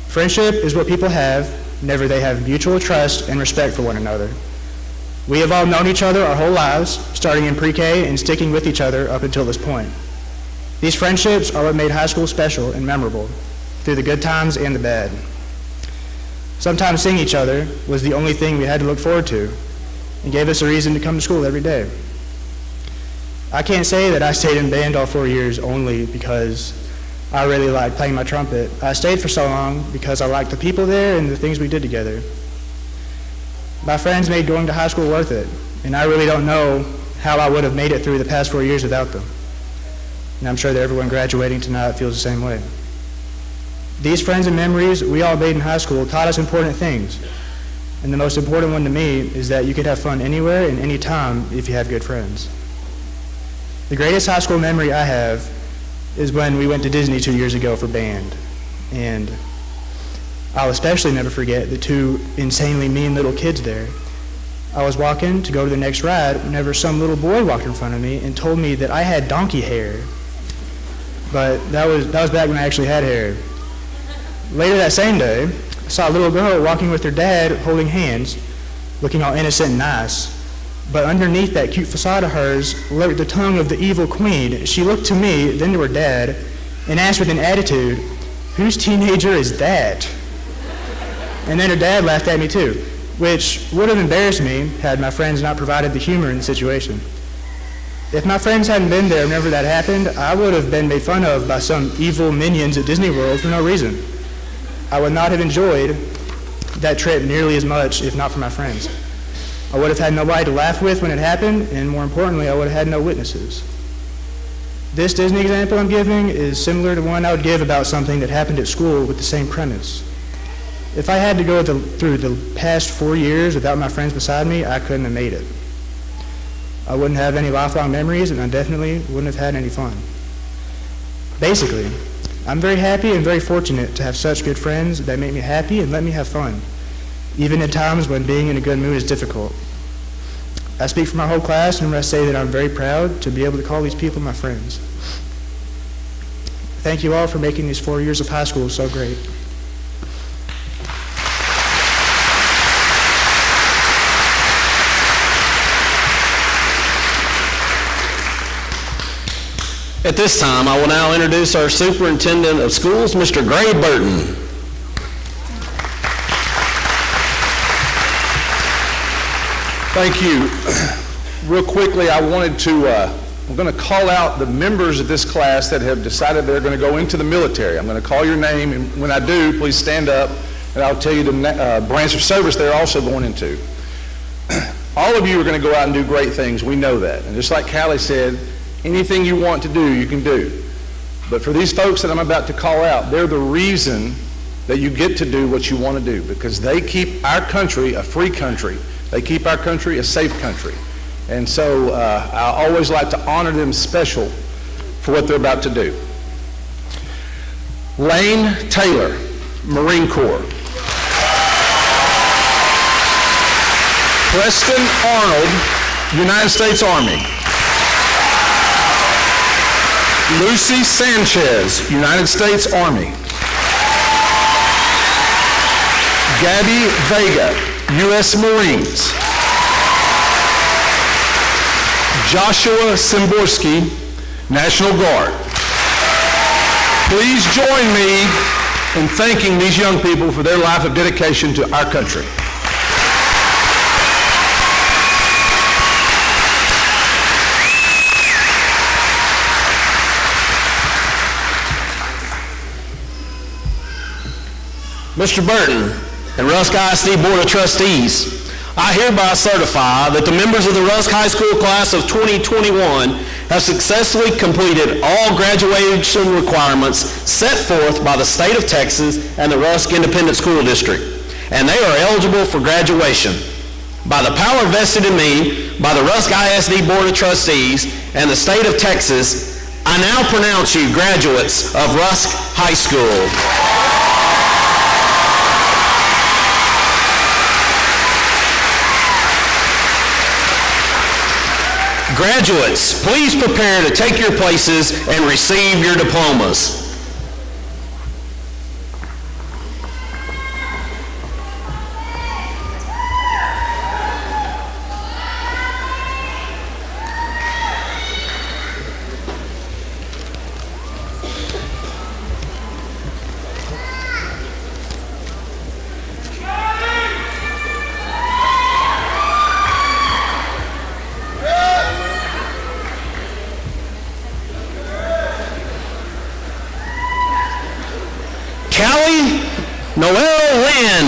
Friendship is what people have whenever they have mutual trust and respect for one another. We have all known each other our whole lives, starting in pre-K and sticking with each other up until this point. These friendships are what made high school special and memorable, through the good times and the bad. Sometimes seeing each other was the only thing we had to look forward to, and gave us a reason to come to school every day. I can't say that I stayed in band all 4 years only because I really liked playing my trumpet. I stayed for so long because I liked the people there and the things we did together. My friends made going to high school worth it, and I really don't know how I would have made it through the past 4 years without them. And I'm sure that everyone graduating tonight feels the same way. These friends and memories we all made in high school taught us important things. And the most important one to me is that you could have fun anywhere and any time if you have good friends. The greatest high school memory I have is when we went to Disney 2 years ago for band. And I'll especially never forget the 2 insanely mean little kids there. I was walking to go to the next ride whenever some little boy walked in front of me and told me that I had donkey hair. But that was back when I actually had hair. Later that same day, I saw a little girl walking with her dad holding hands, looking all innocent and nice. But underneath that cute facade of hers lurked the tongue of the evil queen. She looked to me, then to her dad, and asked with an attitude, "Whose teenager is that?" And then her dad laughed at me too, which would have embarrassed me had my friends not provided the humor in the situation. If my friends hadn't been there whenever that happened, I would have been made fun of by some evil minions at Disney World for no reason. I would not have enjoyed that trip nearly as much if not for my friends. I would have had nobody to laugh with when it happened, and more importantly, I would have had no witnesses. This Disney example I'm giving is similar to one I would give about something that happened at school with the same premise. If I had to go through the past 4 years without my friends beside me, I couldn't have made it. I wouldn't have any lifelong memories, and I definitely wouldn't have had any fun. Basically, I'm very happy and very fortunate to have such good friends that make me happy and let me have fun, even at times when being in a good mood is difficult. I speak for my whole class and I say that I'm very proud to be able to call these people my friends. Thank you all for making these 4 years of high school so great. At this time, I will now introduce our Superintendent of Schools, Mr. Gray Burton. Thank you. Real quickly, I wanted to, I'm going to call out the members of this class that have decided they're going to go into the military. I'm going to call your name, and when I do, please stand up, and I'll tell you the branch of service they're also going into. All of you are going to go out and do great things. We know that. And just like Callie said, anything you want to do, you can do. But for these folks that I'm about to call out, they're the reason that you get to do what you want to do, because they keep our country a free country. They keep our country a safe country. And so I always like to honor them special for what they're about to do. Lane Taylor, Marine Corps. Preston Arnold, United States Army. Lucy Sanchez, United States Army. Gabby Vega, U.S. Marines. Joshua Simborski, National Guard. Please join me in thanking these young people for their life of dedication to our country. Mr. Burton and Rusk ISD Board of Trustees, I hereby certify that the members of the Rusk High School class of 2021 have successfully completed all graduation requirements set forth by the state of Texas and the Rusk Independent School District, and they are eligible for graduation. By the power vested in me by the Rusk ISD Board of Trustees and the state of Texas, I now pronounce you graduates of Rusk High School. Graduates, please prepare to take your places and receive your diplomas. Callie Noel Lynn.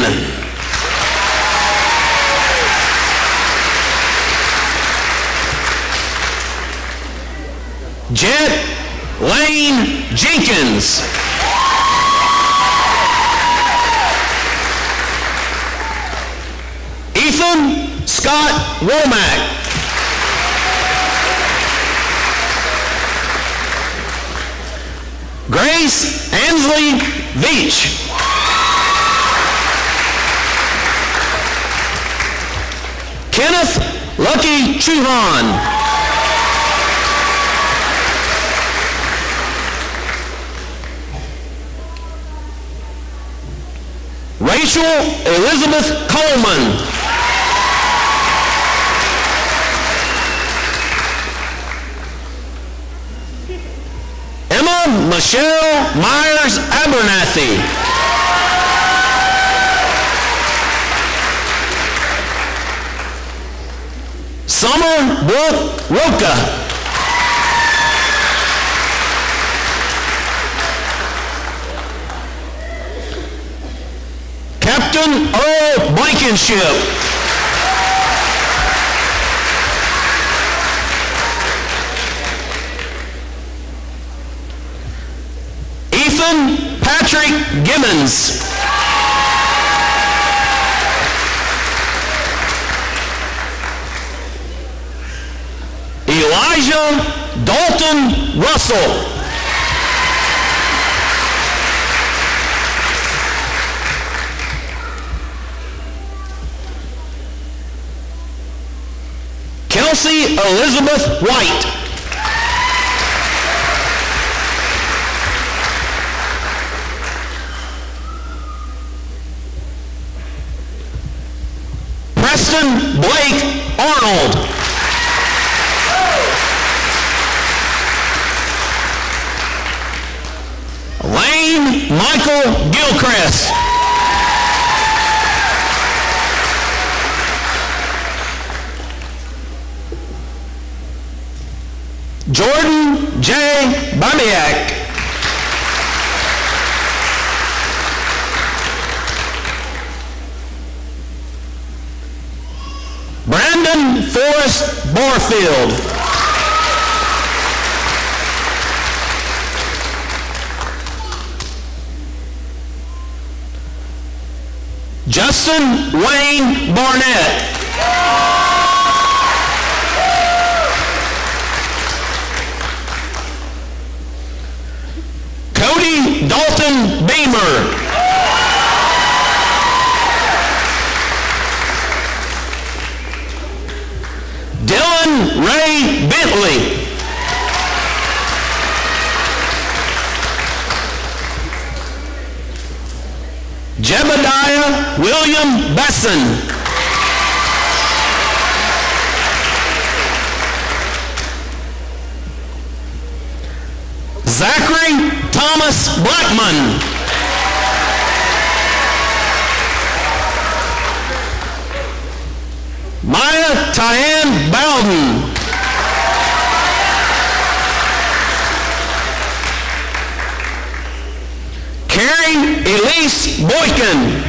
Jet Lane Jenkins. Ethan Scott Womack. Grace Ansley Veach. Kenneth Lucky Chuhan. Rachel Elizabeth Coleman. Emma Michelle Myers Abernathy. Summer Brooke Roca. Captain Earl Blankenship. Ethan Patrick Gibbons. Elijah Dalton Russell. Kelsey Elizabeth White. Preston Blake Arnold. Lane Michael Gilchrist. Jordan J. Bamiak. Brandon Forrest Barfield. Justin Wayne Barnett. Cody Dalton Beamer. Dylan Ray Bentley. Jebediah William Besson. Zachary Thomas Blackman. Maya Tyann Bowden. Carrie Elise Boykin.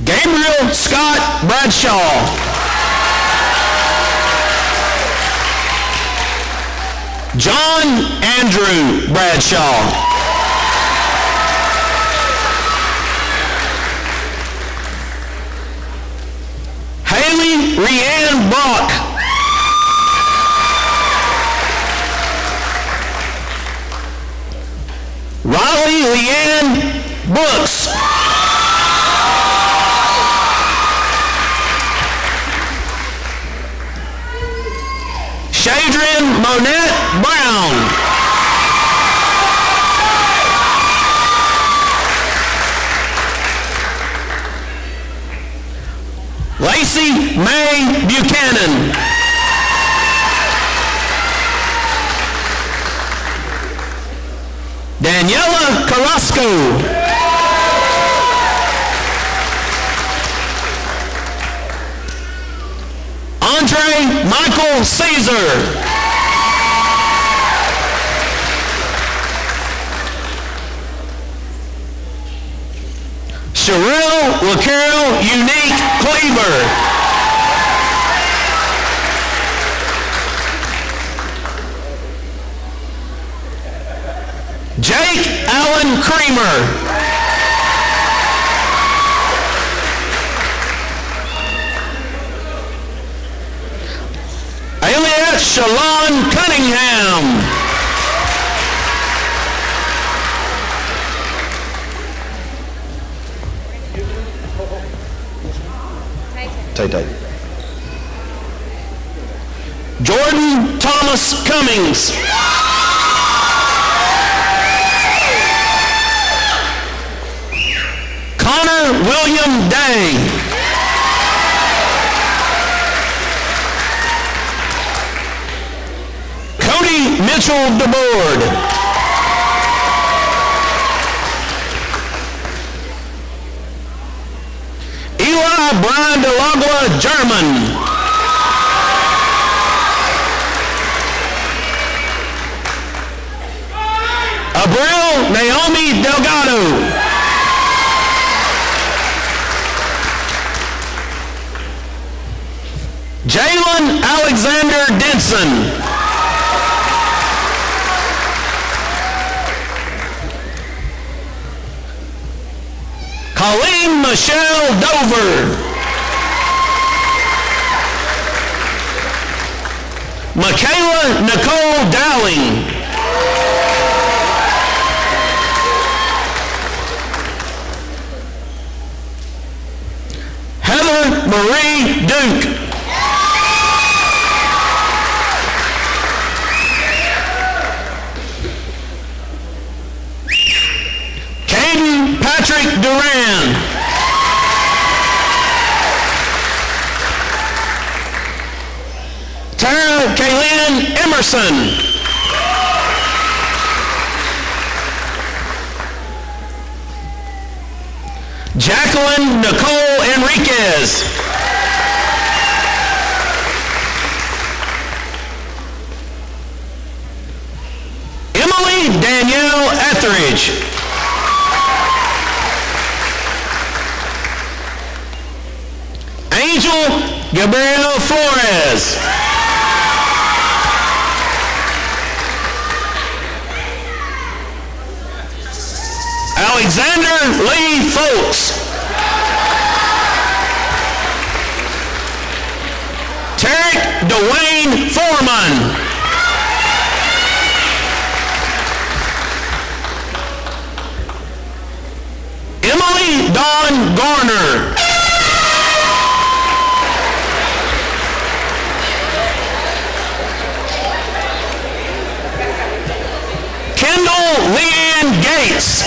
Gabriel Scott Bradshaw. John Andrew Bradshaw. Haley Rianne Brock. Riley Leanne Brooks. Shadrian Monette Brown. Lacey Mae Buchanan. Daniela Carrasco. Andre Michael Caesar. Sherrill LaCarroll Unique Cleaver. Jake Allen Creamer. Aliette Shalon Cunningham. Thomas Cummings. Connor William Day. Cody Mitchell DeBoard. Eli Brian DeLagua German. Abril Naomi Delgado. Jalen Alexander Denson. Colleen Michelle Dover. Michaela Nicole Dowling. Heather Marie Duke. Caden Patrick Duran. Tara Kaylin Emerson. Jacqueline Nicole Enriquez. Emily Danielle Etheridge. Angel Gabriel Flores. Alexander Lee Folks. Tarek Dwayne Foreman. Emily Dawn Garner. Kendall Leanne Gates.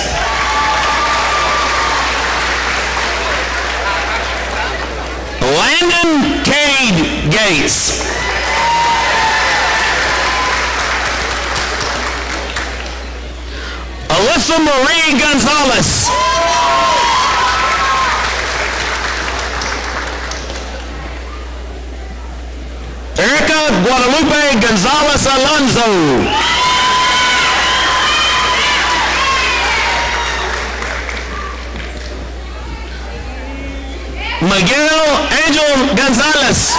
Landon Cade Gates. Alyssa Marie Gonzalez. Erica Guadalupe Gonzalez Alonso. Miguel Angel Gonzalez.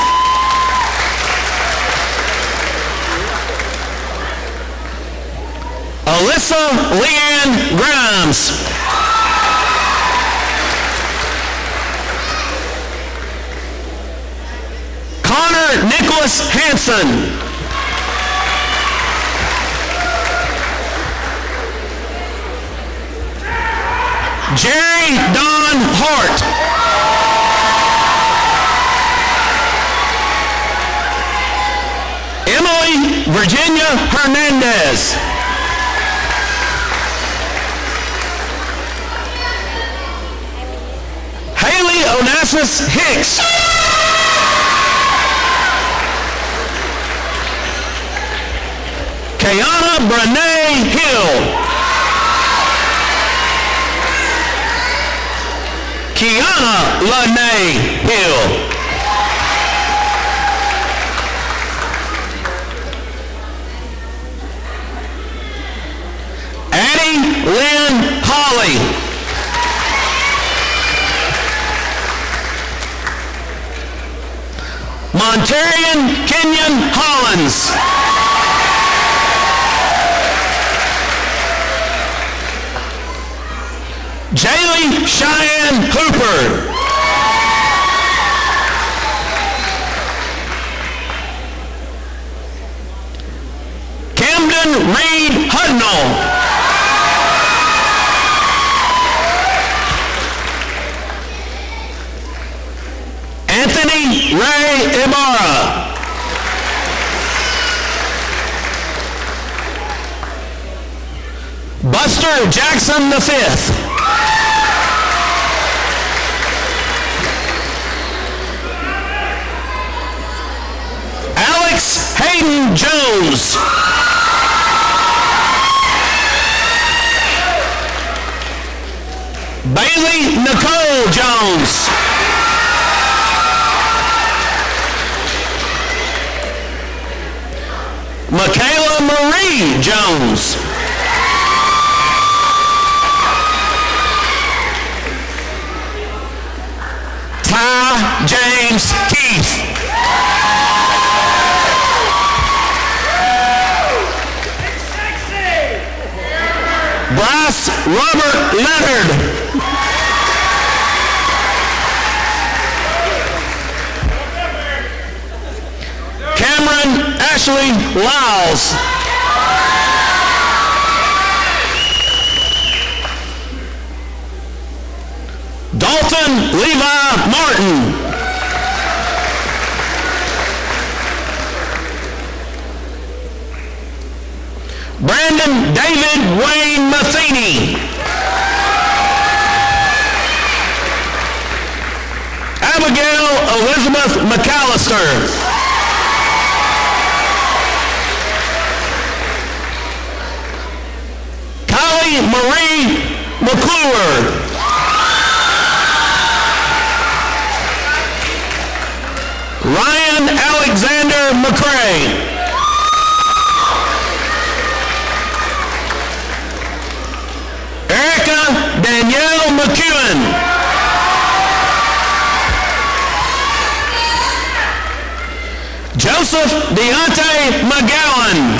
Alyssa Leanne Grimes. Connor Nicholas Hansen. Jerry Don Hart. Emily Virginia Hernandez. Haley Onassis Hicks. Kayana Brene Hill. Kiana Lene Hill. Lynn Holly. Montarian Kenyon Hollins. Jaylee Cheyenne Hooper. Camden Reed Hudnall. Anthony Ray Ibarra. Buster Jackson V. Alex Hayden Jones. Bailey Nicole Jones. Michaela Marie Jones. Ty James Keith. Bryce Robert Leonard. Cameron Ashley Lyles. Dalton Levi Martin. Brandon David Wayne Matheny. Abigail Elizabeth McAllister. Kylie Marie McClure. Ryan Alexander McCray. Erica Danielle McEwen. Joseph Deontay McGowan.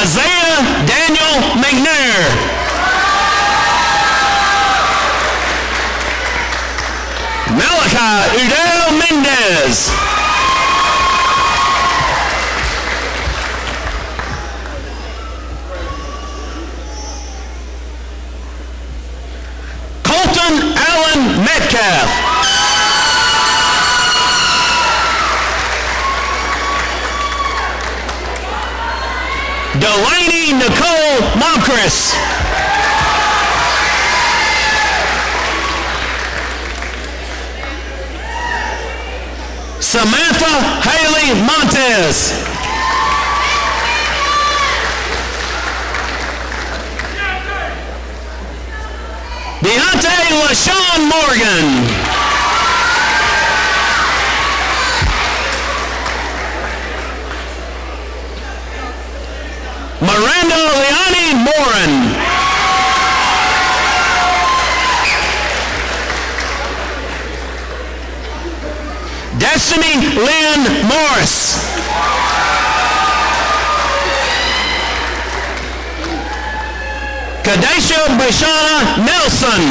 Isaiah Daniel McNair. Malachi Udell Mendez. Colton Allen Metcalf. Delaney Nicole Moncriss. Samantha Haley Montez. Deontay LaShawn Morgan. Miranda Leonie Morin. Destiny Lynn Morris. Kadesha Brashana Nelson.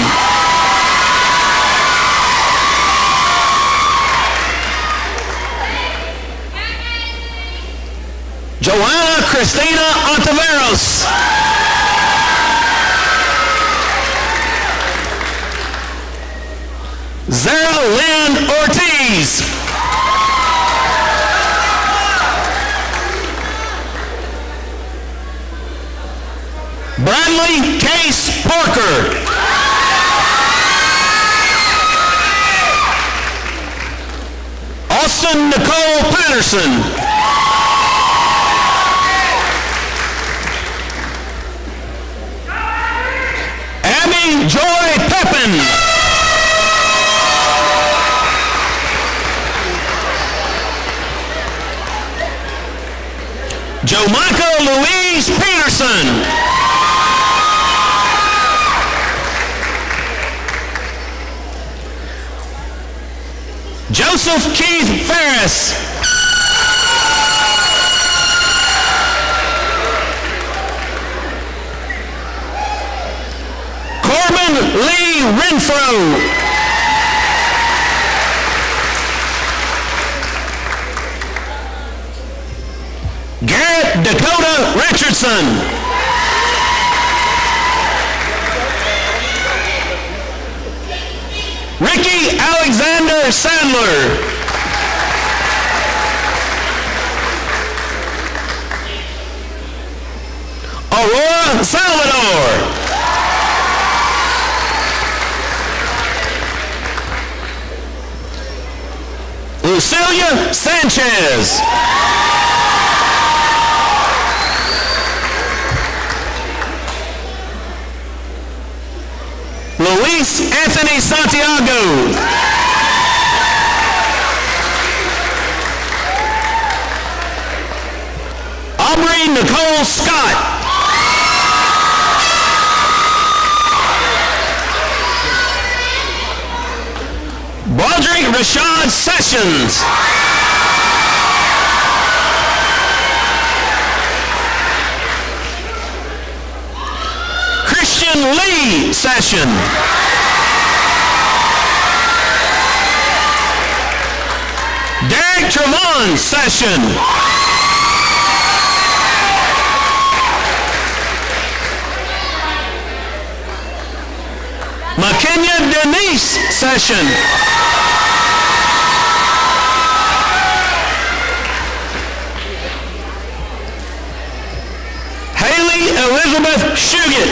Joanna Christina Ontiveros. Zara Lynn Ortiz. Bradley Case Parker. Austin Nicole Patterson. Joy Pepin. Jomica Louise Peterson. Joseph Keith Ferris. Lee Renfro. Garrett Dakota Richardson. Ricky Alexander Sandler. Aurora Salvador. Lucilia Sanchez. Luis Anthony Santiago. Aubrey Nicole Scott. Broderick Rashad Sessions. Christian Lee Session. Derek Trevon Session. McKenya Denise Session. Haley Elizabeth Shugit.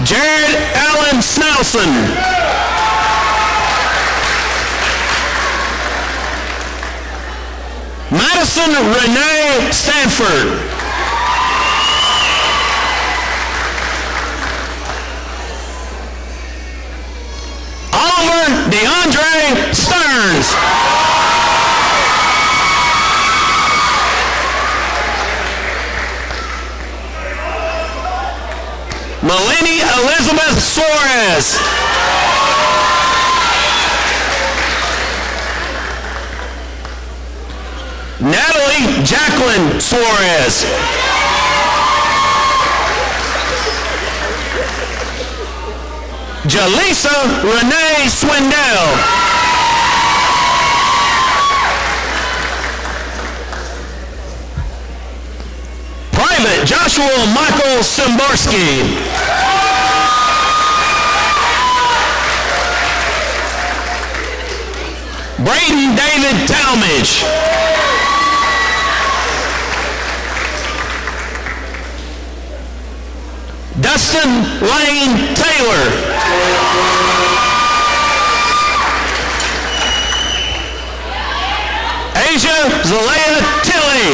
Jared Allen Snelson. Madison Renee Stanford. Oliver DeAndre Stearns. Melanie Elizabeth Suarez. Natalie Jacqueline Suarez. Jaleesa Renee Swindell. Private Joshua Michael Simborski. Braden David Talmadge. Dustin Lane Taylor. Asia Zalea Tilley.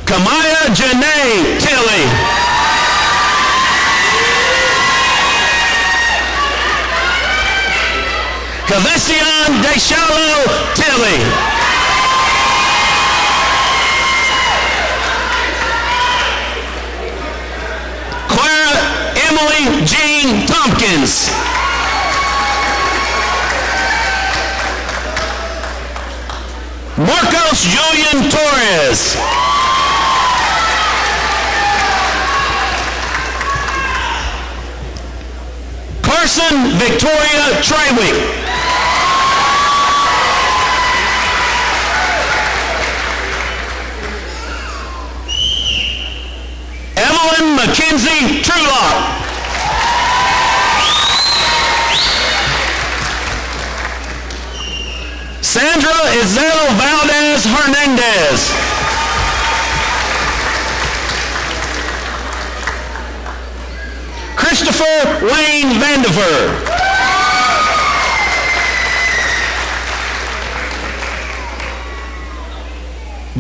Kamaya Janae Tilley. Cavession Deshallow Tilley. Clara Emily Jean Tompkins. Marcos Julian Torres. Carson Victoria Trewick. Evelyn Mackenzie Trulock. Sandra Isel Valdez Hernandez. Christopher Wayne Vandiver.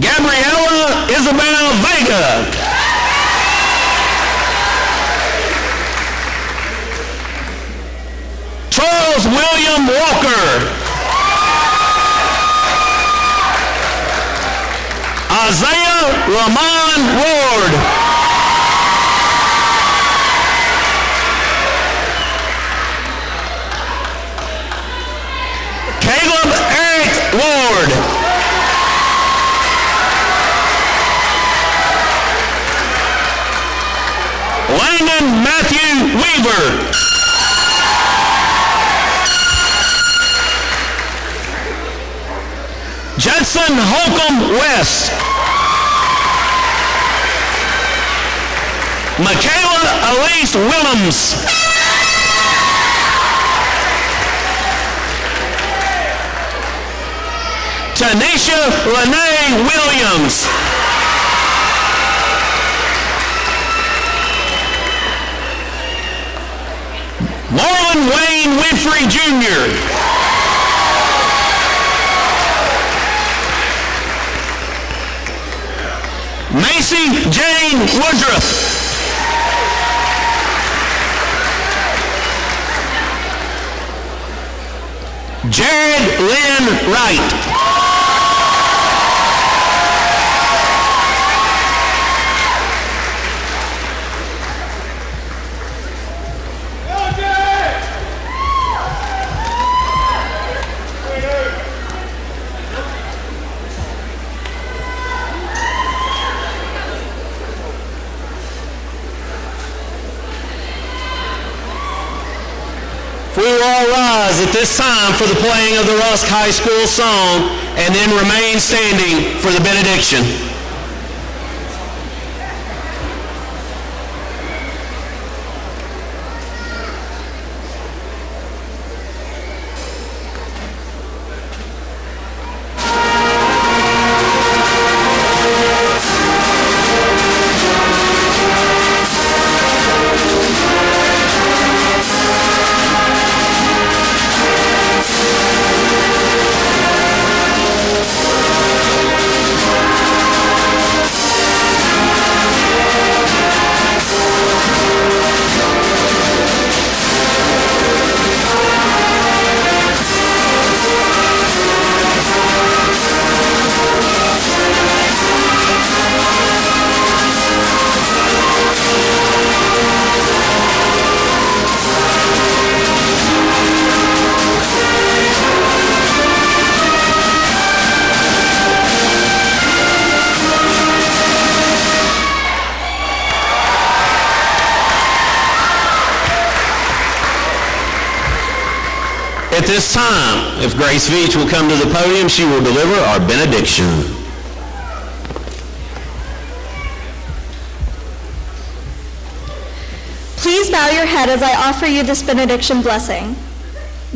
Gabriella Isabel Vega. Charles William Walker. Isaiah Lamont Ward. Caleb Eric Ward. Landon Matthew Weaver. Allison Holcomb West. Michaela Elise Willems. Tanisha Lene Williams. Marlon Wayne Winfrey Jr. Macy Jane Woodruff. Jared Lynn Wright. We will all rise at this time for the playing of the Rusk High School song and then remain standing for the benediction. At this time, if Grace Veach will come to the podium, she will deliver our benediction. Please bow your head as I offer you this benediction blessing.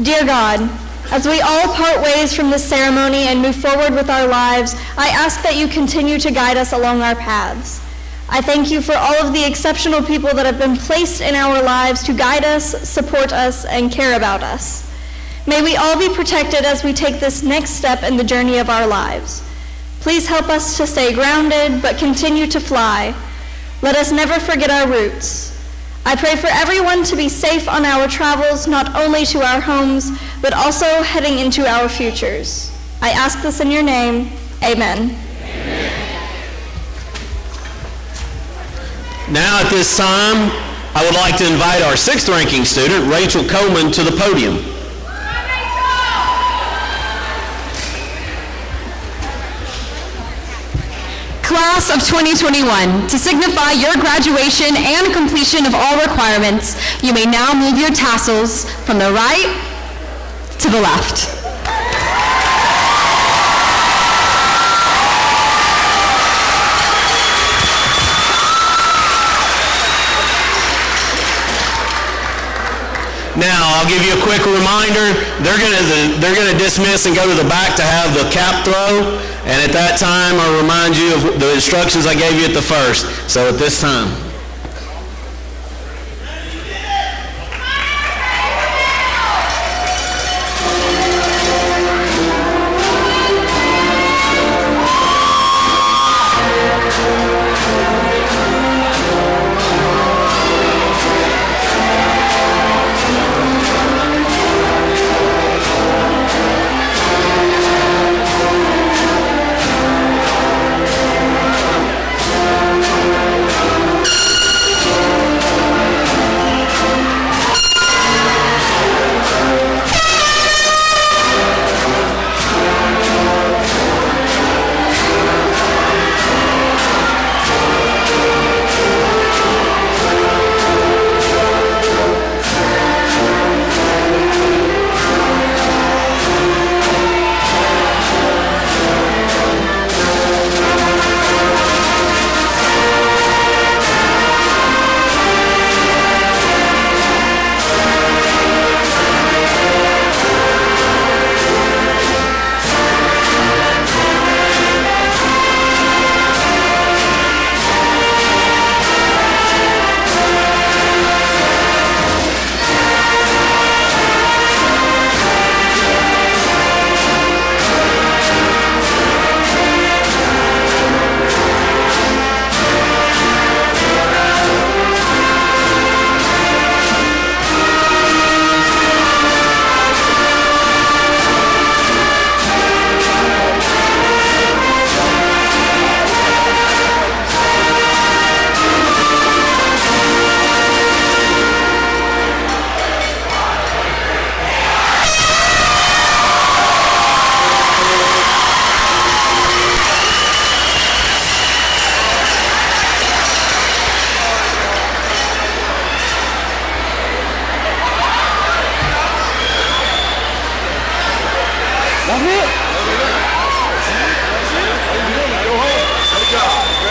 Dear God, as we all part ways from this ceremony and move forward with our lives, I ask that you continue to guide us along our paths. I thank you for all of the exceptional people that have been placed in our lives to guide us, support us, and care about us. May we all be protected as we take this next step in the journey of our lives. Please help us to stay grounded, but continue to fly. Let us never forget our roots. I pray for everyone to be safe on our travels, not only to our homes, but also heading into our futures. I ask this in your name. Amen. Now at this time, I would like to invite our 6th ranking student, Rachel Coleman, to the podium. Class of 2021, to signify your graduation and completion of all requirements, you may now move your tassels from the right to the left. Now, I'll give you a quick reminder. They're gonna dismiss and go to the back to have the cap throw. And at that time, I'll remind you of the instructions I gave you at the first. So at this time. That's it? Go home. Good job.